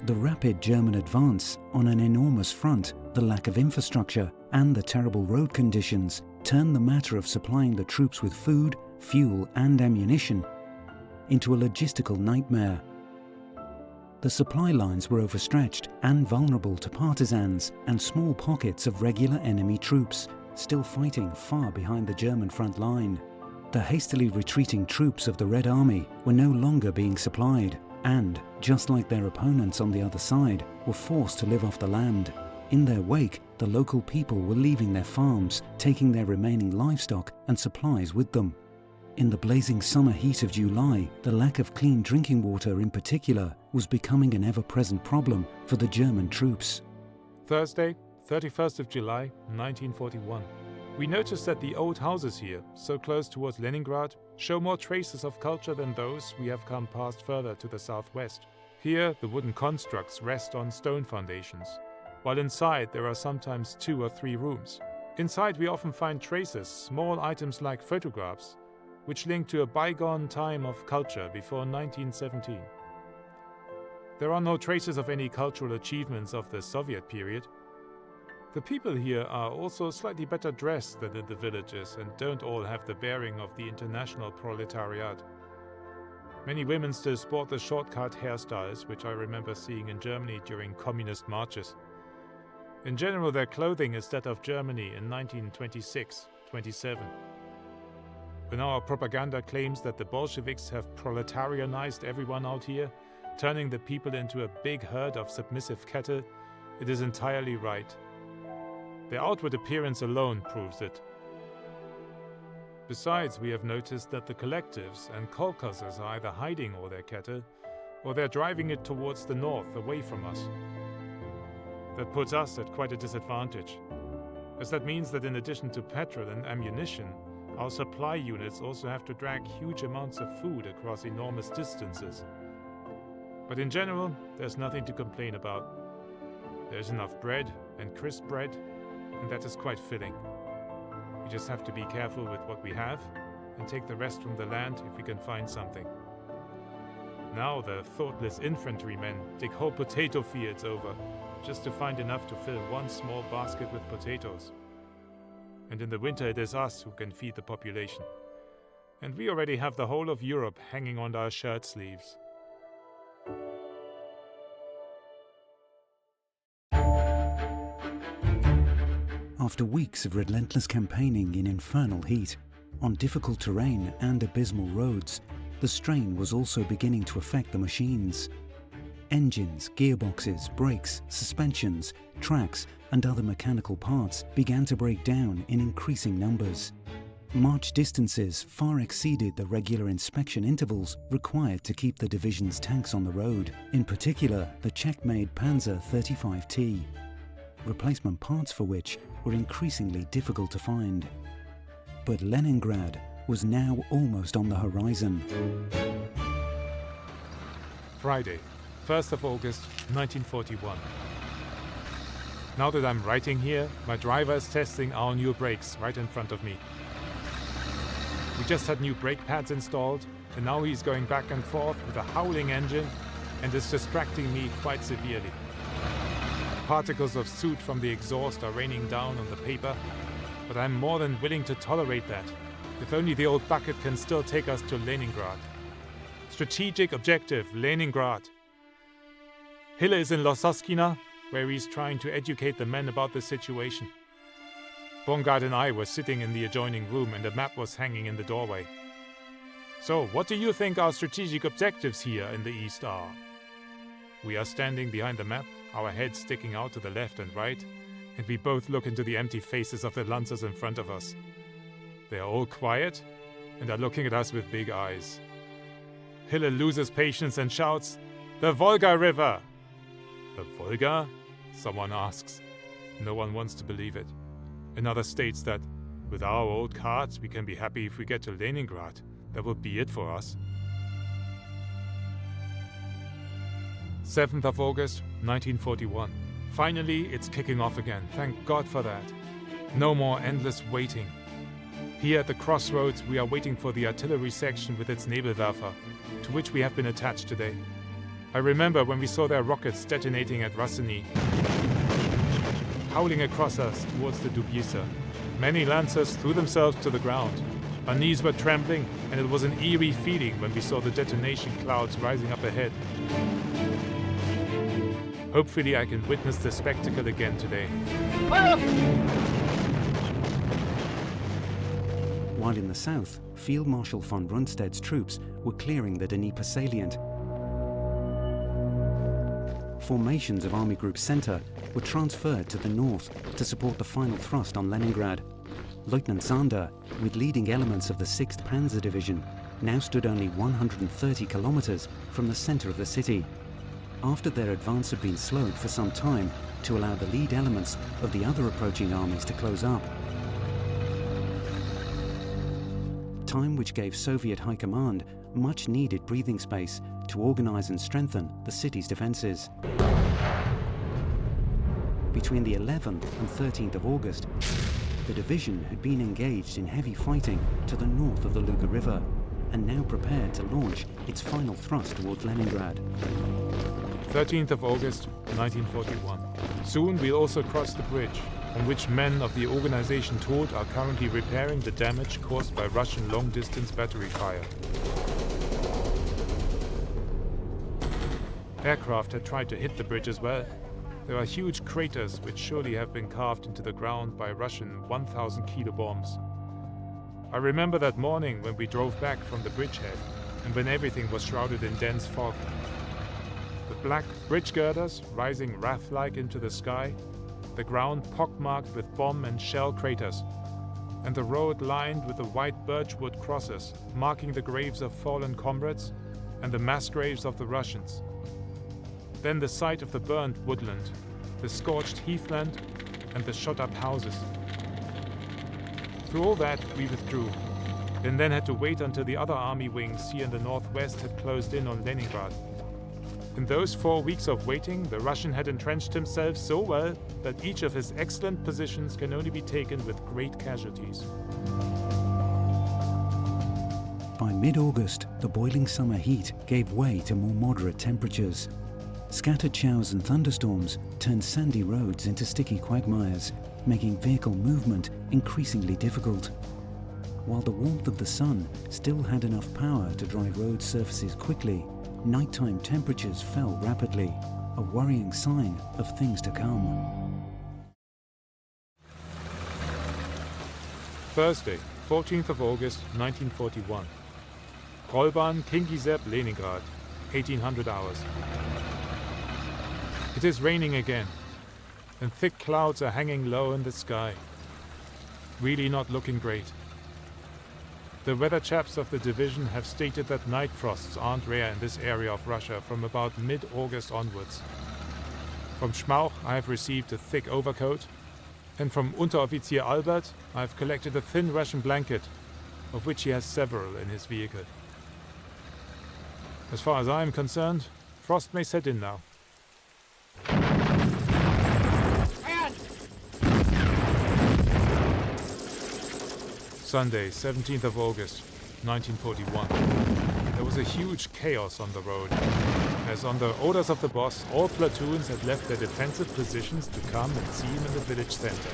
The rapid German advance on an enormous front, the lack of infrastructure, and the terrible road conditions turned the matter of supplying the troops with food, fuel, and ammunition into a logistical nightmare. The supply lines were overstretched and vulnerable to partisans and small pockets of regular enemy troops, still fighting far behind the German front line. The hastily retreating troops of the Red Army were no longer being supplied, and, just like their opponents on the other side, were forced to live off the land. In their wake, the local people were leaving their farms, taking their remaining livestock and supplies with them. In the blazing summer heat of July, the lack of clean drinking water in particular was becoming an ever-present problem for the German troops. Thursday, 31st of July, 1941. We noticed that the old houses here, so close towards Leningrad, show more traces of culture than those we have come past further to the southwest. Here, the wooden constructs rest on stone foundations, while inside there are sometimes 2 or 3 rooms. Inside we often find traces, small items like photographs, which link to a bygone time of culture before 1917. There are no traces of any cultural achievements of the Soviet period. The people here are also slightly better dressed than in the villages and don't all have the bearing of the international proletariat. Many women still sport the short-cut hairstyles, which I remember seeing in Germany during communist marches. In general, their clothing is that of Germany in 1926-27. When our propaganda claims that the Bolsheviks have proletarianized everyone out here, turning the people into a big herd of submissive cattle, it is entirely right. Their outward appearance alone proves it. Besides, we have noticed that the collectives and kolkhozes are either hiding all their cattle, or they're driving it towards the north, away from us. That puts us at quite a disadvantage, as that means that in addition to petrol and ammunition, our supply units also have to drag huge amounts of food across enormous distances. But in general, there's nothing to complain about. There's enough bread and crisp bread, and that is quite filling. We just have to be careful with what we have and take the rest from the land if we can find something. Now the thoughtless infantrymen dig whole potato fields over just to find enough to fill one small basket with potatoes. And in the winter it is us who can feed the population. And we already have the whole of Europe hanging on our shirt sleeves. After weeks of relentless campaigning in infernal heat, on difficult terrain and abysmal roads, the strain was also beginning to affect the machines. Engines, gearboxes, brakes, suspensions, tracks, and other mechanical parts began to break down in increasing numbers. March distances far exceeded the regular inspection intervals required to keep the division's tanks on the road, in particular the Czech-made Panzer 35T, replacement parts for which were increasingly difficult to find. But Leningrad was now almost on the horizon. Friday, 1st of August, 1941. Now that I'm writing here, my driver is testing our new brakes right in front of me. We just had new brake pads installed, and now he's going back and forth with a howling engine and is distracting me quite severely. Particles of soot from the exhaust are raining down on the paper, but I'm more than willing to tolerate that, if only the old bucket can still take us to Leningrad. Strategic objective, Leningrad. Hille is in Lososkina, where he's trying to educate the men about the situation. Bongard and I were sitting in the adjoining room and a map was hanging in the doorway. So, what do you think our strategic objectives here in the east are? We are standing behind the map, our heads sticking out to the left and right, and we both look into the empty faces of the Lancers in front of us. They are all quiet and are looking at us with big eyes. Hiller loses patience and shouts, "The Volga River!" The Volga? Someone asks. No one wants to believe it. Another states that, with our old cards, we can be happy if we get to Leningrad. That will be it for us. 7th of August, 1941. Finally, it's kicking off again. Thank God for that. No more endless waiting. Here at the crossroads, we are waiting for the artillery section with its Nebelwerfer, to which we have been attached today. I remember when we saw their rockets detonating at Rasseni, howling across us towards the Dubice. Many Lancers threw themselves to the ground. Our knees were trembling, and it was an eerie feeling when we saw the detonation clouds rising up ahead. Hopefully I can witness the spectacle again today. While in the south, Field Marshal von Rundstedt's troops were clearing the Dnieper salient. Formations of Army Group Center were transferred to the north to support the final thrust on Leningrad. Leutnant Sander, with leading elements of the 6th Panzer Division, now stood only 130 kilometers from the center of the city, after their advance had been slowed for some time to allow the lead elements of the other approaching armies to close up. Time which gave Soviet High Command much needed breathing space to organize and strengthen the city's defenses. Between the 11th and 13th of August, the division had been engaged in heavy fighting to the north of the Luga River and now prepared to launch its final thrust towards Leningrad. 13th of August, 1941. Soon we'll also cross the bridge, on which men of the organization Tod are currently repairing the damage caused by Russian long-distance battery fire. Aircraft had tried to hit the bridge as well. There are huge craters which surely have been carved into the ground by Russian 1,000-kilo bombs. I remember that morning when we drove back from the bridgehead and when everything was shrouded in dense fog. The black bridge girders rising wrath-like into the sky, the ground pockmarked with bomb and shell craters, and the road lined with the white birchwood crosses marking the graves of fallen comrades and the mass graves of the Russians. Then the sight of the burned woodland, the scorched heathland, and the shot-up houses. Through all that, we withdrew, and then had to wait until the other army wings here in the northwest had closed in on Leningrad. In those 4 weeks of waiting, the Russian had entrenched himself so well that each of his excellent positions can only be taken with great casualties. By mid-August, the boiling summer heat gave way to more moderate temperatures. Scattered showers and thunderstorms turned sandy roads into sticky quagmires, making vehicle movement increasingly difficult. While the warmth of the sun still had enough power to dry road surfaces quickly, nighttime temperatures fell rapidly, a worrying sign of things to come. Thursday, 14th of August, 1941. Rollbahn Kingisepp, Leningrad, 1800 hours. It is raining again, and thick clouds are hanging low in the sky. Really not looking great. The weather chaps of the division have stated that night frosts aren't rare in this area of Russia from about mid-August onwards. From Schmauch I have received a thick overcoat, and from Unteroffizier Albert I have collected a thin Russian blanket, of which he has several in his vehicle. As far as I am concerned, frost may set in now. Sunday, 17th of August, 1941. There was a huge chaos on the road. As on the orders of the boss, all platoons had left their defensive positions to come and see him in the village center.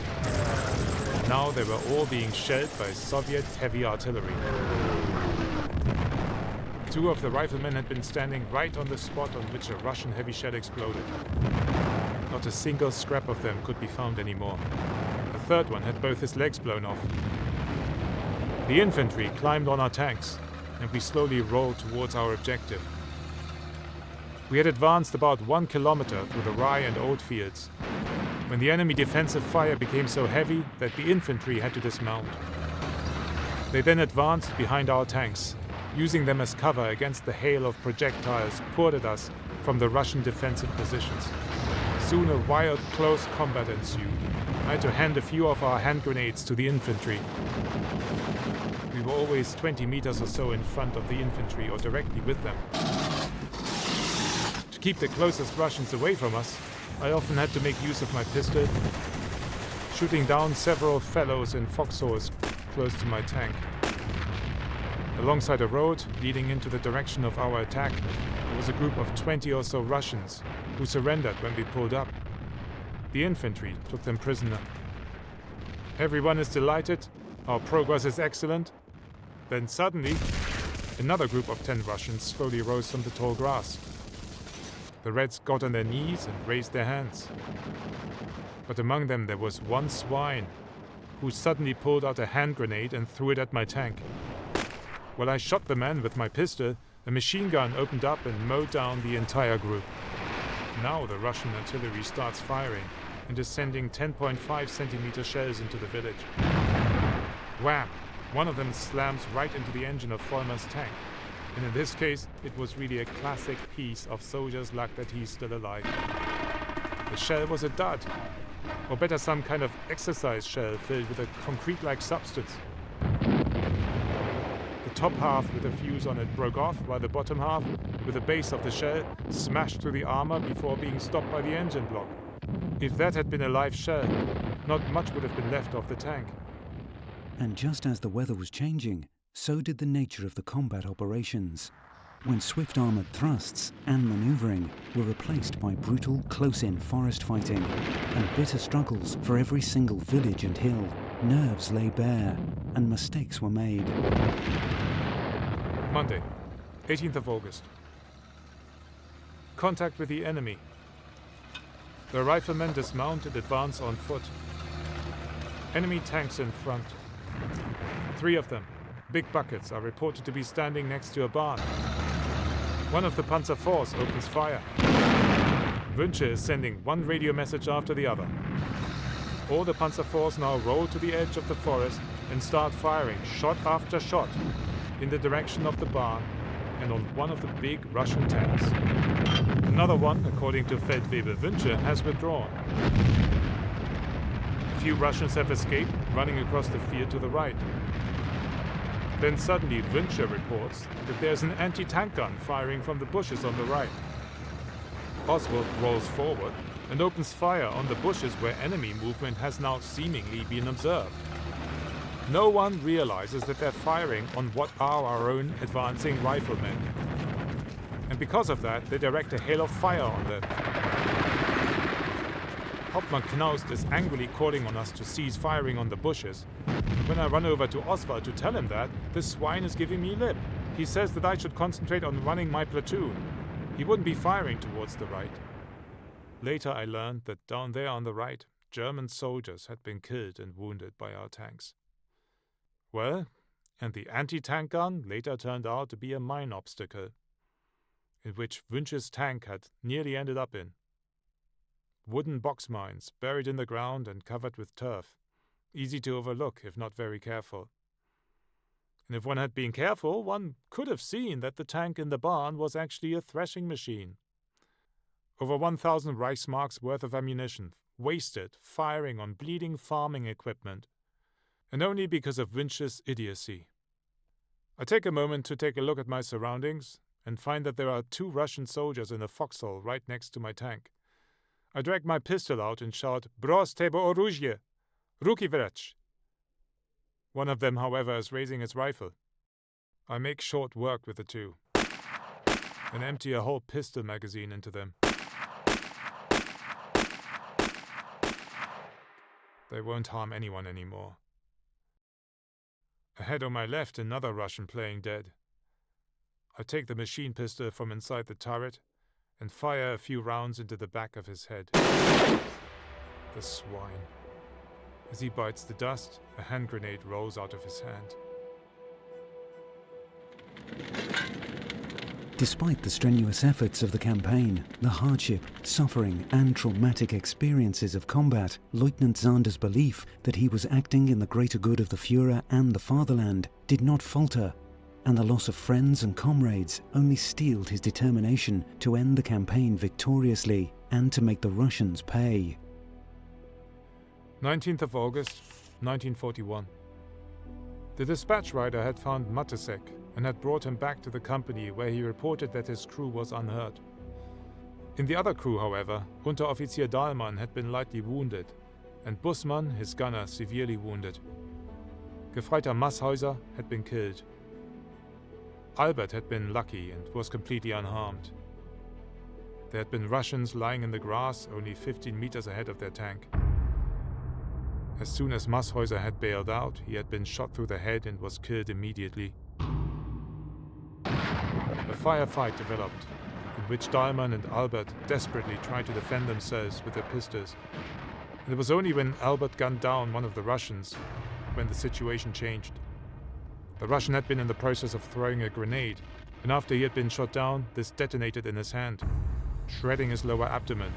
Now they were all being shelled by Soviet heavy artillery. 2 of the riflemen had been standing right on the spot on which a Russian heavy shell exploded. Not a single scrap of them could be found anymore. A third one had both his legs blown off. The infantry climbed on our tanks, and we slowly rolled towards our objective. We had advanced about 1 kilometer through the rye and oat fields, when the enemy defensive fire became so heavy that the infantry had to dismount. They then advanced behind our tanks, using them as cover against the hail of projectiles poured at us from the Russian defensive positions. Soon a wild, close combat ensued. I had to hand a few of our hand grenades to the infantry. We were always 20 meters or so in front of the infantry or directly with them. To keep the closest Russians away from us, I often had to make use of my pistol, shooting down several fellows in foxholes close to my tank. Alongside a road leading into the direction of our attack, there was a group of 20 or so Russians who surrendered when we pulled up. The infantry took them prisoner. Everyone is delighted, our progress is excellent. Then suddenly, another group of 10 Russians slowly rose from the tall grass. The Reds got on their knees and raised their hands. But among them there was one swine who suddenly pulled out a hand grenade and threw it at my tank. While I shot the man with my pistol, a machine gun opened up and mowed down the entire group. Now the Russian artillery starts firing and is sending 10.5 centimeter shells into the village. Wham! One of them slams right into the engine of Vollmer's tank. And in this case, it was really a classic piece of soldier's luck that he's still alive. The shell was a dud, or better, some kind of exercise shell filled with a concrete-like substance. The top half with a fuse on it broke off, while the bottom half, with the base of the shell, smashed through the armor before being stopped by the engine block. If that had been a live shell, not much would have been left of the tank. And just as the weather was changing, so did the nature of the combat operations, when swift armoured thrusts and manoeuvring were replaced by brutal, close-in forest fighting and bitter struggles for every single village and hill. Nerves lay bare, and mistakes were made. Monday, 18th of August. Contact with the enemy. The riflemen dismount and advance on foot. Enemy tanks in front. 3 of them, big buckets, are reported to be standing next to a barn. One of the Panzer Force opens fire. Wünsche is sending one radio message after the other. All the Panzer Force now roll to the edge of the forest and start firing shot after shot in the direction of the barn and on one of the big Russian tanks. Another one, according to Feldwebel Wünsche, has withdrawn. A few Russians have escaped, running across the field to the right. Then suddenly Wünsche reports that there's an anti-tank gun firing from the bushes on the right. Oswald rolls forward and opens fire on the bushes where enemy movement has now seemingly been observed. No one realizes that they're firing on what are our own advancing riflemen. And because of that, they direct a hail of fire on them. Hauptmann Knaust is angrily calling on us to cease firing on the bushes. When I run over to Oswald to tell him that, this swine is giving me lip. He says that I should concentrate on running my platoon. He wouldn't be firing towards the right. Later I learned that down there on the right, German soldiers had been killed and wounded by our tanks. Well, and the anti-tank gun later turned out to be a mine obstacle, in which Wünsche's tank had nearly ended up in. Wooden box mines buried in the ground and covered with turf, easy to overlook if not very careful. And if one had been careful, one could have seen that the tank in the barn was actually a threshing machine. Over 1,000 Reichsmarks worth of ammunition, wasted, firing on bleeding farming equipment, and only because of Wünsche's idiocy. I take a moment to take a look at my surroundings and find that there are 2 Russian soldiers in a foxhole right next to my tank. I drag my pistol out and shout, "Bros tebo orужие! Ruki vrech!" One of them, however, is raising his rifle. I make short work with the 2 and empty a whole pistol magazine into them. They won't harm anyone anymore. Ahead on my left, another Russian playing dead. I take the machine pistol from inside the turret and fire a few rounds into the back of his head. The swine. As he bites the dust, a hand grenade rolls out of his hand. Despite the strenuous efforts of the campaign, the hardship, suffering and traumatic experiences of combat, Leutnant Sander's belief that he was acting in the greater good of the Führer and the fatherland did not falter, and the loss of friends and comrades only steeled his determination to end the campaign victoriously and to make the Russians pay. 19th of August, 1941. The dispatch rider had found Matusek and had brought him back to the company, where he reported that his crew was unhurt. In the other crew, however, Unteroffizier Dahlmann had been lightly wounded, and Bussmann, his gunner, severely wounded. Gefreiter Masshäuser had been killed. Albert had been lucky and was completely unharmed. There had been Russians lying in the grass only 15 meters ahead of their tank. As soon as Masshäuser had bailed out, he had been shot through the head and was killed immediately. A firefight developed, in which Dahlmann and Albert desperately tried to defend themselves with their pistols. And it was only when Albert gunned down one of the Russians when the situation changed. The Russian had been in the process of throwing a grenade, and after he had been shot down, this detonated in his hand, shredding his lower abdomen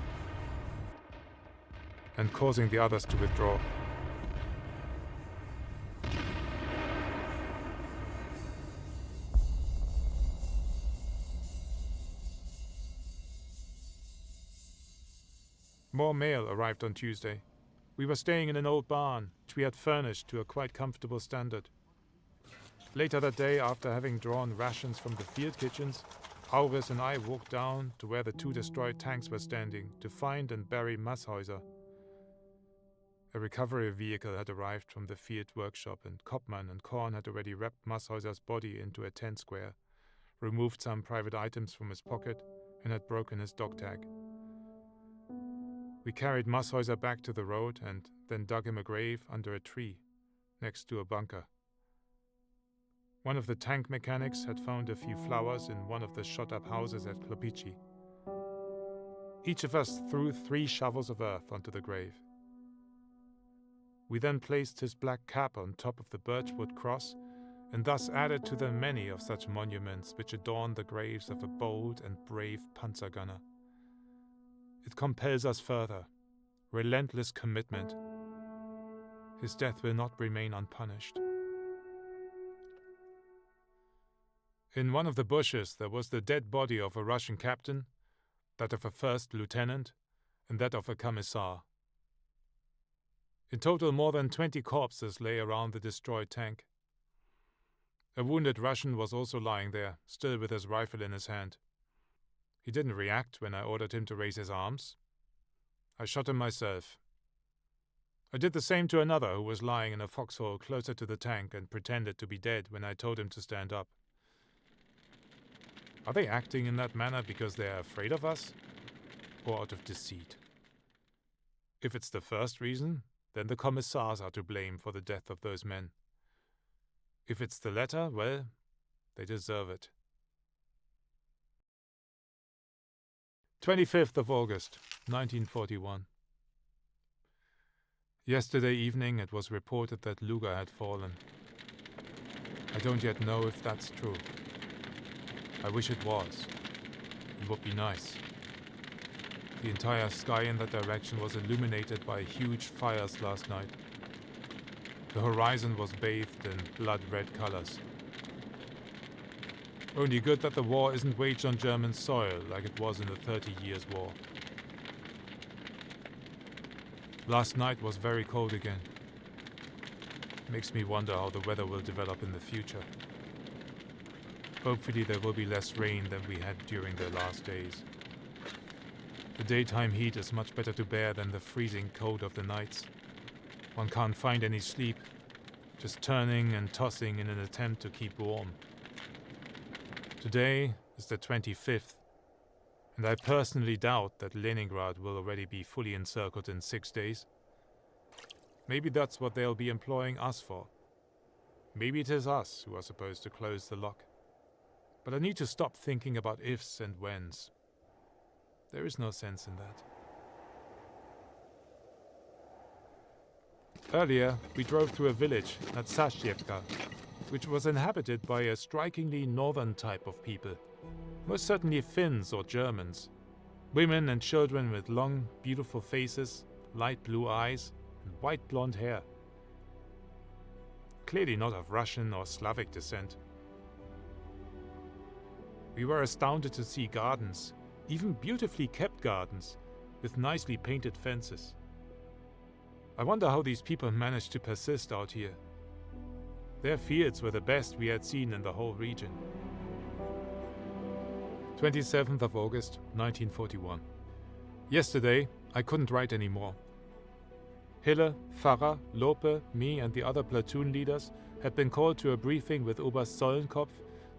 and causing the others to withdraw. More mail arrived on Tuesday. We were staying in an old barn, which we had furnished to a quite comfortable standard. Later that day, after having drawn rations from the field kitchens, Auris and I walked down to where the 2 destroyed tanks were standing to find and bury Masshäuser. A recovery vehicle had arrived from the field workshop, and Koppmann and Korn had already wrapped Masshäuser's body into a tent square, removed some private items from his pocket, and had broken his dog tag. We carried Masshäuser back to the road and then dug him a grave under a tree, next to a bunker. One of the tank mechanics had found a few flowers in one of the shot-up houses at Klopici. Each of us threw 3 shovels of earth onto the grave. We then placed his black cap on top of the birchwood cross, and thus added to the many of such monuments which adorn the graves of a bold and brave panzer gunner. It compels us further, relentless commitment. His death will not remain unpunished. In one of the bushes there was the dead body of a Russian captain, that of a first lieutenant, and that of a commissar. In total, more than 20 corpses lay around the destroyed tank. A wounded Russian was also lying there, still with his rifle in his hand. He didn't react when I ordered him to raise his arms. I shot him myself. I did the same to another who was lying in a foxhole closer to the tank and pretended to be dead when I told him to stand up. Are they acting in that manner because they are afraid of us, or out of deceit? If it's the first reason, then the commissars are to blame for the death of those men. If it's the latter, well, they deserve it. 25th of August, 1941. Yesterday evening it was reported that Luga had fallen. I don't yet know if that's true. I wish it was. It would be nice. The entire sky in that direction was illuminated by huge fires last night. The horizon was bathed in blood-red colors. Only good that the war isn't waged on German soil like it was in the 30 Years' War. Last night was very cold again. Makes me wonder how the weather will develop in the future. Hopefully there will be less rain than we had during the last days. The daytime heat is much better to bear than the freezing cold of the nights. One can't find any sleep, just turning and tossing in an attempt to keep warm. Today is the 25th, and I personally doubt that Leningrad will already be fully encircled in 6 days. Maybe that's what they'll be employing us for. Maybe it is us who are supposed to close the lock. But I need to stop thinking about ifs and whens. There is no sense in that. Earlier, we drove through a village, Natsashevka, which was inhabited by a strikingly northern type of people. Most certainly Finns or Germans. Women and children with long, beautiful faces, light blue eyes, and white blonde hair. Clearly not of Russian or Slavic descent. We were astounded to see gardens, even beautifully kept gardens, with nicely painted fences. I wonder how these people managed to persist out here. Their fields were the best we had seen in the whole region. 27th of August, 1941. Yesterday, I couldn't write anymore. Hille, Pfarrer, Lope, me and the other platoon leaders had been called to a briefing with Oberst Sollenkopf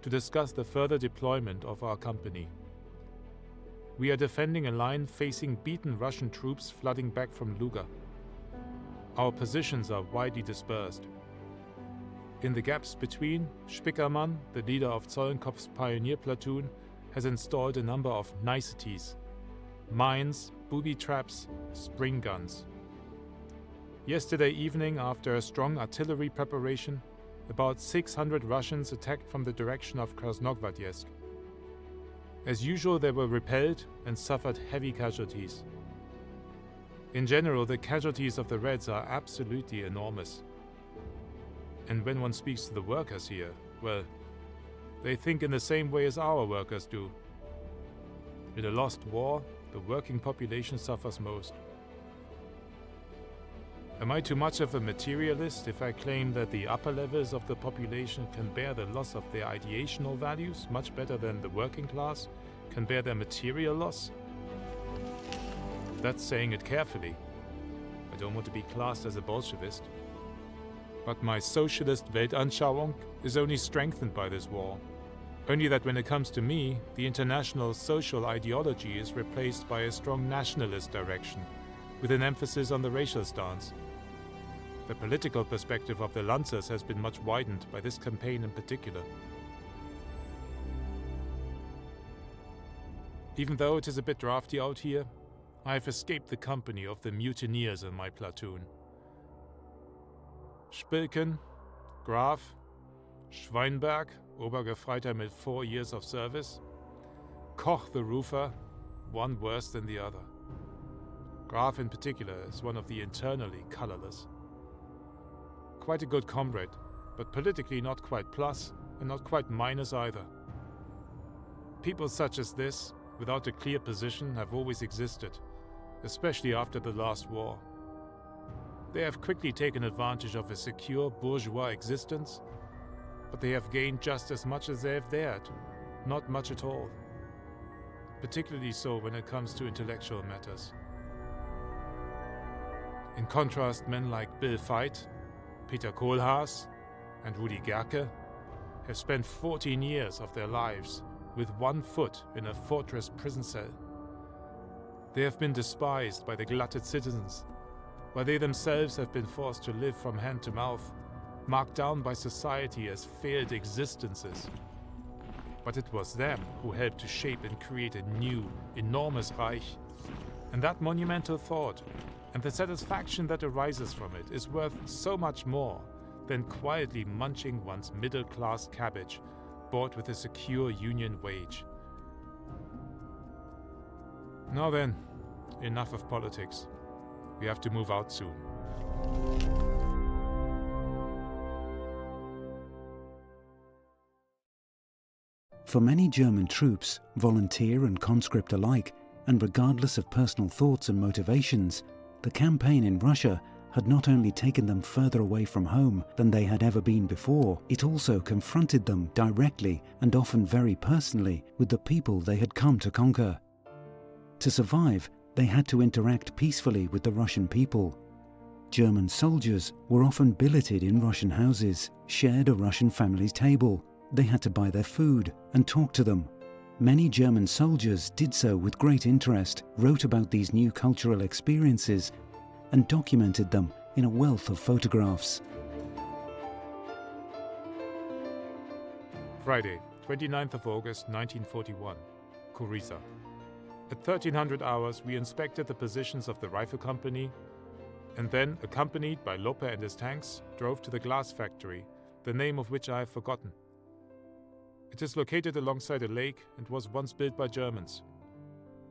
to discuss the further deployment of our company. We are defending a line facing beaten Russian troops flooding back from Luga. Our positions are widely dispersed. In the gaps between, Spickermann, the leader of Zollenkopf's pioneer platoon, has installed a number of niceties: mines, booby traps, spring guns. Yesterday evening, after a strong artillery preparation, about 600 Russians attacked from the direction of Krasnogvardeysk. As usual, they were repelled and suffered heavy casualties. In general, the casualties of the Reds are absolutely enormous. And when one speaks to the workers here, well, they think in the same way as our workers do. In a lost war, the working population suffers most. Am I too much of a materialist if I claim that the upper levels of the population can bear the loss of their ideational values much better than the working class can bear their material loss? That's saying it carefully. I don't want to be classed as a Bolshevist. But my socialist Weltanschauung is only strengthened by this war. Only that when it comes to me, the international social ideology is replaced by a strong nationalist direction, with an emphasis on the racial stance. The political perspective of the Lancers has been much widened by this campaign in particular. Even though it is a bit drafty out here, I have escaped the company of the mutineers in my platoon. Spilken, Graf, Schweinberg, Obergefreiter with 4 years of service, Koch the roofer, one worse than the other. Graf in particular is one of the internally colorless. Quite a good comrade, but politically not quite plus and not quite minus either. People such as this, without a clear position, have always existed, especially after the last war. They have quickly taken advantage of a secure bourgeois existence, but they have gained just as much as they have dared, not much at all. Particularly so when it comes to intellectual matters. In contrast, men like Bill Veit, Peter Kohlhaas, and Rudi Gerke have spent 14 years of their lives with one foot in a fortress prison cell. They have been despised by the glutted citizens, while they themselves have been forced to live from hand to mouth, marked down by society as failed existences. But it was them who helped to shape and create a new, enormous Reich. And that monumental thought, and the satisfaction that arises from it, is worth so much more than quietly munching one's middle-class cabbage, bought with a secure union wage. Now then, enough of politics. We have to move out soon. For many German troops, volunteer and conscript alike, and regardless of personal thoughts and motivations, the campaign in Russia had not only taken them further away from home than they had ever been before, it also confronted them directly and often very personally with the people they had come to conquer. To survive, they had to interact peacefully with the Russian people. German soldiers were often billeted in Russian houses, shared a Russian family's table. They had to buy their food and talk to them. Many German soldiers did so with great interest, wrote about these new cultural experiences, and documented them in a wealth of photographs. Friday, 29th of August 1941, Kuriza. At 1300 hours, we inspected the positions of the rifle company, and then, accompanied by Lope and his tanks, drove to the glass factory, the name of which I have forgotten. It is located alongside a lake and was once built by Germans.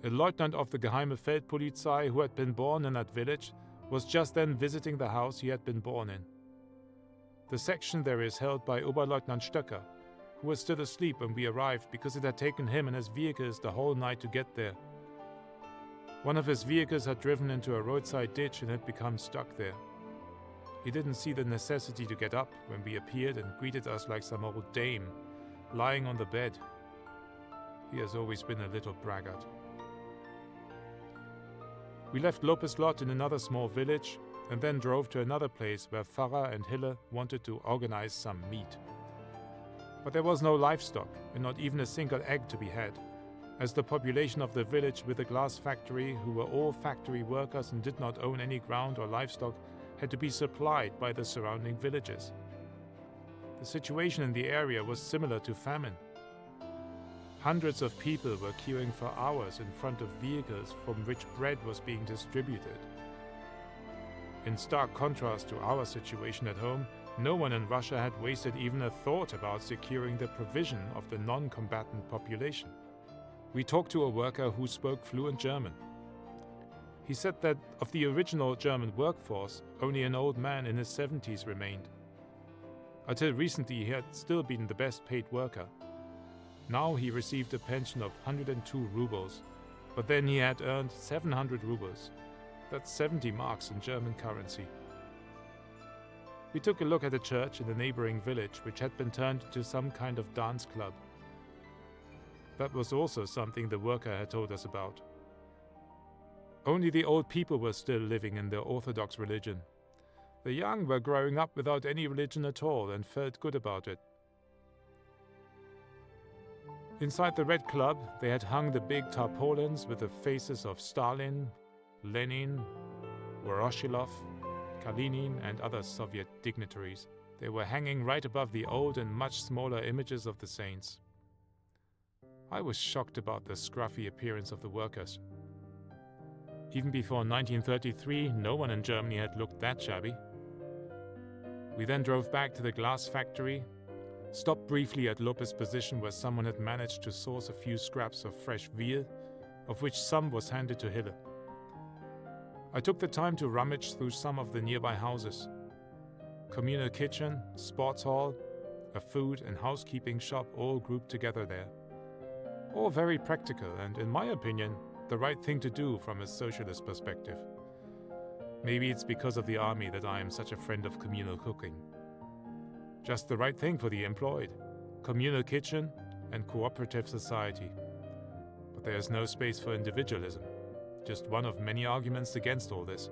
A lieutenant of the Geheime Feldpolizei who had been born in that village was just then visiting the house he had been born in. The section there is held by Oberleutnant Stöcker, who was still asleep when we arrived because it had taken him and his vehicles the whole night to get there. One of his vehicles had driven into a roadside ditch and had become stuck there. He didn't see the necessity to get up when we appeared and greeted us like some old dame, lying on the bed. He has always been a little braggart. We left Lopez Lot in another small village and then drove to another place where Pfarrer and Hille wanted to organize some meat. But there was no livestock and not even a single egg to be had, as the population of the village with the glass factory, who were all factory workers and did not own any ground or livestock, had to be supplied by the surrounding villages. The situation in the area was similar to famine. Hundreds of people were queuing for hours in front of vehicles from which bread was being distributed. In stark contrast to our situation at home, no one in Russia had wasted even a thought about securing the provision of the non-combatant population. We talked to a worker who spoke fluent German. He said that of the original German workforce, only an old man in his 70s remained. Until recently, he had still been the best paid worker. Now he received a pension of 102 rubles, but then he had earned 700 rubles. That's 70 marks in German currency. We took a look at a church in the neighboring village, which had been turned into some kind of dance club. That was also something the worker had told us about. Only the old people were still living in their Orthodox religion. The young were growing up without any religion at all and felt good about it. Inside the Red Club, they had hung the big tarpaulins with the faces of Stalin, Lenin, Voroshilov, Kalinin, and other Soviet dignitaries. They were hanging right above the old and much smaller images of the saints. I was shocked about the scruffy appearance of the workers. Even before 1933, no one in Germany had looked that shabby. We then drove back to the glass factory, stopped briefly at Lopez's position where someone had managed to source a few scraps of fresh veal, of which some was handed to Hille. I took the time to rummage through some of the nearby houses. Communal kitchen, sports hall, a food and housekeeping shop all grouped together there. All very practical and, in my opinion, the right thing to do from a socialist perspective. Maybe it's because of the army that I am such a friend of communal cooking. Just the right thing for the employed, communal kitchen and cooperative society. But there is no space for individualism, just one of many arguments against all this.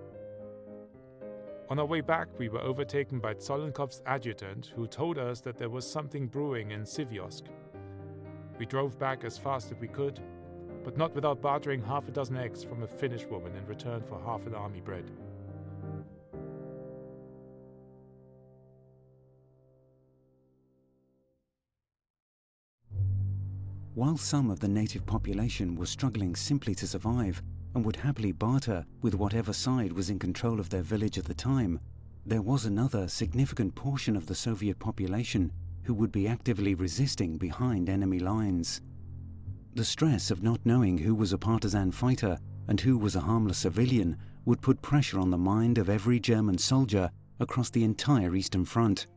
On our way back, we were overtaken by Zollenkopp's adjutant, who told us that there was something brewing in Sivyosk. We drove back as fast as we could, but not without bartering half a dozen eggs from a Finnish woman in return for half an army bread. While some of the native population were struggling simply to survive and would happily barter with whatever side was in control of their village at the time, there was another significant portion of the Soviet population who would be actively resisting behind enemy lines. The stress of not knowing who was a partisan fighter and who was a harmless civilian would put pressure on the mind of every German soldier across the entire Eastern Front.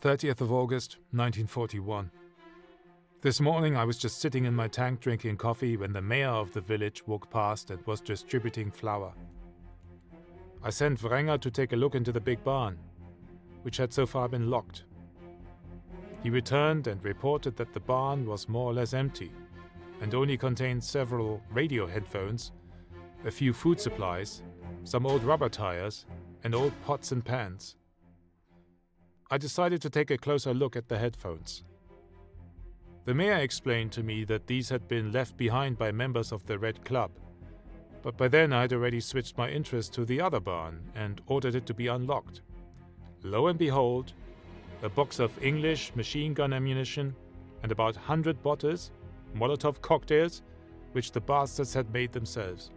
30th of August, 1941. This morning I was just sitting in my tank drinking coffee when the mayor of the village walked past and was distributing flour. I sent Wrenger to take a look into the big barn, which had so far been locked. He returned and reported that the barn was more or less empty and only contained several radio headphones, a few food supplies, some old rubber tires, and old pots and pans. I decided to take a closer look at the headphones. The mayor explained to me that these had been left behind by members of the Red Club, but by then I had already switched my interest to the other barn and ordered it to be unlocked. Lo and behold, a box of English machine gun ammunition and about 100 bottles, Molotov cocktails, which the bastards had made themselves.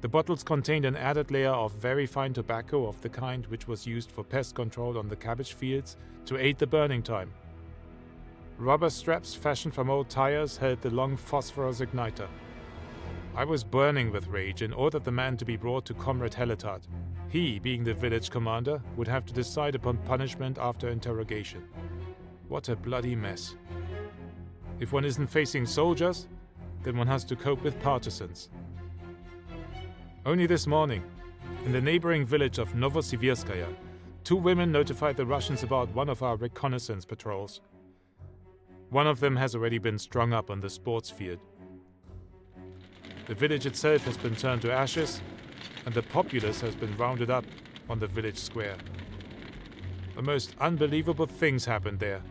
The bottles contained an added layer of very fine tobacco of the kind which was used for pest control on the cabbage fields to aid the burning time. Rubber straps fashioned from old tires held the long phosphorus igniter. I was burning with rage and ordered the man to be brought to Comrade Helletat. He, being the village commander, would have to decide upon punishment after interrogation. What a bloody mess. If one isn't facing soldiers, then one has to cope with partisans. Only this morning, in the neighboring village of Novosibirskaya, 2 women notified the Russians about one of our reconnaissance patrols. One of them has already been strung up on the sports field. The village itself has been turned to ashes, and the populace has been rounded up on the village square. The most unbelievable things happened there.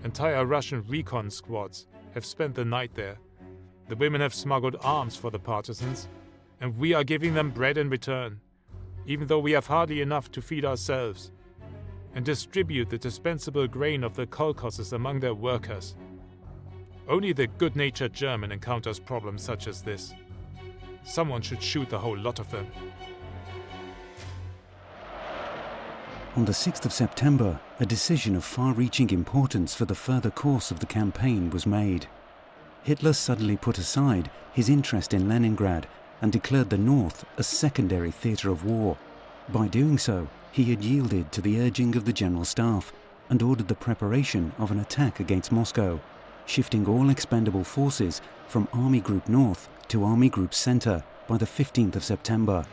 Entire Russian recon squads have spent the night there. The women have smuggled arms for the partisans, and we are giving them bread in return, even though we have hardly enough to feed ourselves, and distribute the dispensable grain of the kolkhozes among their workers. Only the good-natured German encounters problems such as this. Someone should shoot the whole lot of them. On the 6th of September, a decision of far-reaching importance for the further course of the campaign was made. Hitler suddenly put aside his interest in Leningrad and declared the north a secondary theatre of war. By doing so, he had yielded to the urging of the General Staff and ordered the preparation of an attack against Moscow, shifting all expendable forces from Army Group North to Army Group Center by the 15th of September.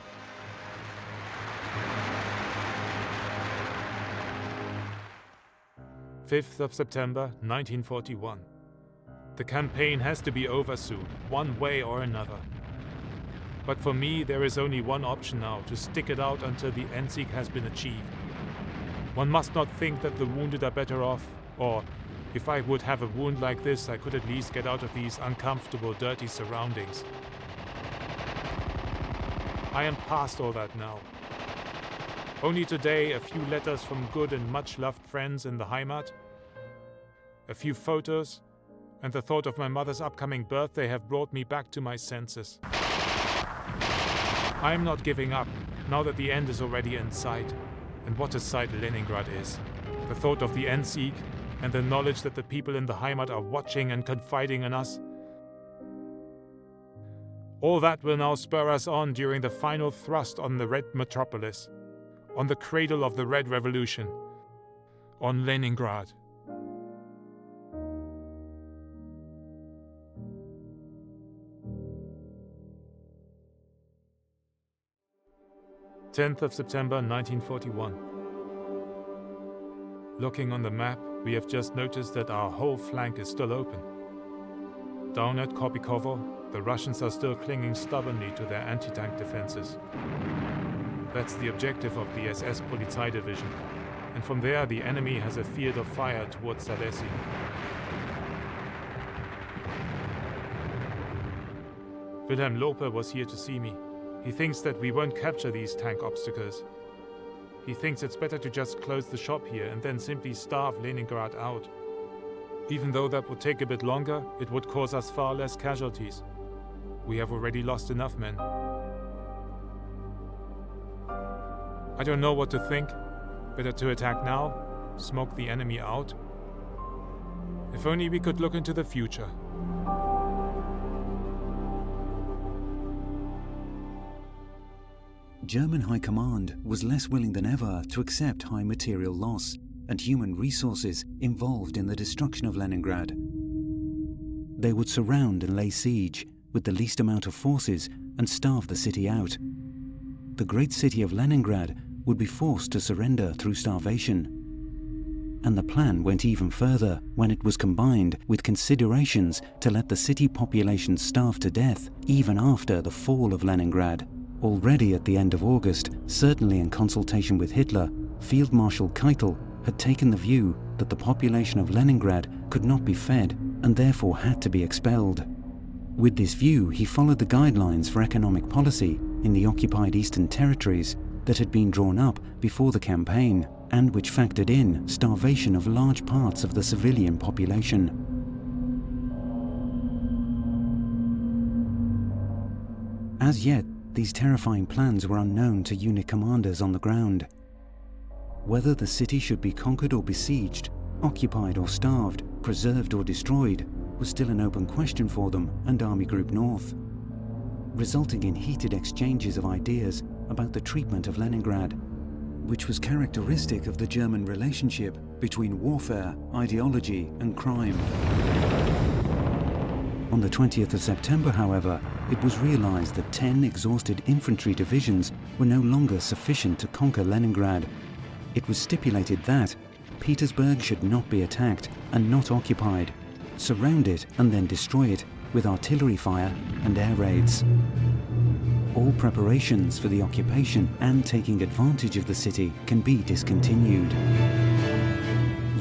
September 1941. The campaign has to be over soon, one way or another. But for me, there is only one option now, to stick it out until the Endsieg has been achieved. One must not think that the wounded are better off, or if I would have a wound like this, I could at least get out of these uncomfortable, dirty surroundings. I am past all that now. Only today, a few letters from good and much-loved friends in the Heimat, a few photos, and the thought of my mother's upcoming birthday have brought me back to my senses. I am not giving up, now that the end is already in sight. And what a sight Leningrad is. The thought of the Endsieg, and the knowledge that the people in the Heimat are watching and confiding in us. All that will now spur us on during the final thrust on the Red Metropolis, on the cradle of the Red Revolution, on Leningrad. September 10th, 1941. Looking on the map, we have just noticed that our whole flank is still open. Down at Kopikovo, the Russians are still clinging stubbornly to their anti-tank defenses. That's the objective of the SS Polizei Division, and from there the enemy has a field of fire towards Salesi. Wilhelm Lope was here to see me. He thinks that we won't capture these tank obstacles. He thinks it's better to just close the shop here and then simply starve Leningrad out. Even though that would take a bit longer, it would cause us far less casualties. We have already lost enough men. I don't know what to think. Better to attack now, smoke the enemy out. If only we could look into the future. German High Command was less willing than ever to accept high material loss and human resources involved in the destruction of Leningrad. They would surround and lay siege with the least amount of forces and starve the city out. The great city of Leningrad would be forced to surrender through starvation. And the plan went even further when it was combined with considerations to let the city population starve to death even after the fall of Leningrad. Already at the end of August, certainly in consultation with Hitler, Field Marshal Keitel had taken the view that the population of Leningrad could not be fed and therefore had to be expelled. With this view, he followed the guidelines for economic policy in the occupied Eastern Territories that had been drawn up before the campaign and which factored in starvation of large parts of the civilian population. As yet, these terrifying plans were unknown to unit commanders on the ground. Whether the city should be conquered or besieged, occupied or starved, preserved or destroyed, was still an open question for them and Army Group North, resulting in heated exchanges of ideas about the treatment of Leningrad, which was characteristic of the German relationship between warfare, ideology and crime. On the 20th of September, however, it was realized that 10 exhausted infantry divisions were no longer sufficient to conquer Leningrad. It was stipulated that Petersburg should not be attacked and not occupied, surround it and then destroy it with artillery fire and air raids. All preparations for the occupation and taking advantage of the city can be discontinued.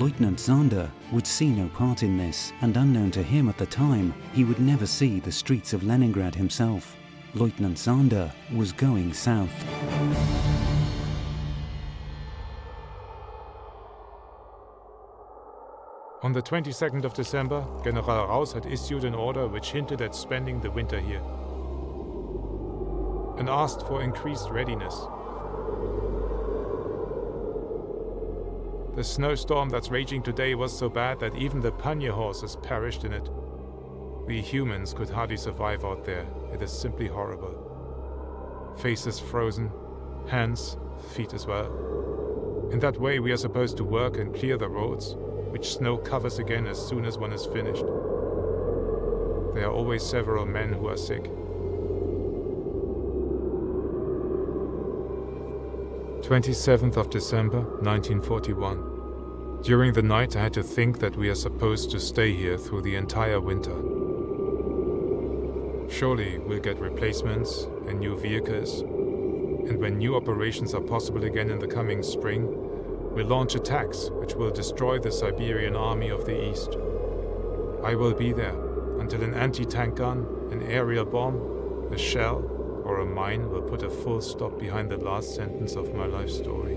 Leutnant Sander would see no part in this, and unknown to him at the time, he would never see the streets of Leningrad himself. Leutnant Sander was going south. On the 22nd of December, General Raus had issued an order which hinted at spending the winter here and asked for increased readiness. The snowstorm that's raging today was so bad that even the pannier horses perished in it. We humans could hardly survive out there. It is simply horrible. Faces frozen, hands, feet as well. In that way we are supposed to work and clear the roads, which snow covers again as soon as one is finished. There are always several men who are sick. 27th of December, 1941. During the night I had to think that we are supposed to stay here through the entire winter. Surely we'll get replacements and new vehicles, and when new operations are possible again in the coming spring, we'll launch attacks which will destroy the Siberian army of the East. I will be there until an anti-tank gun, an aerial bomb, a shell, or a mine will put a full stop behind the last sentence of my life story.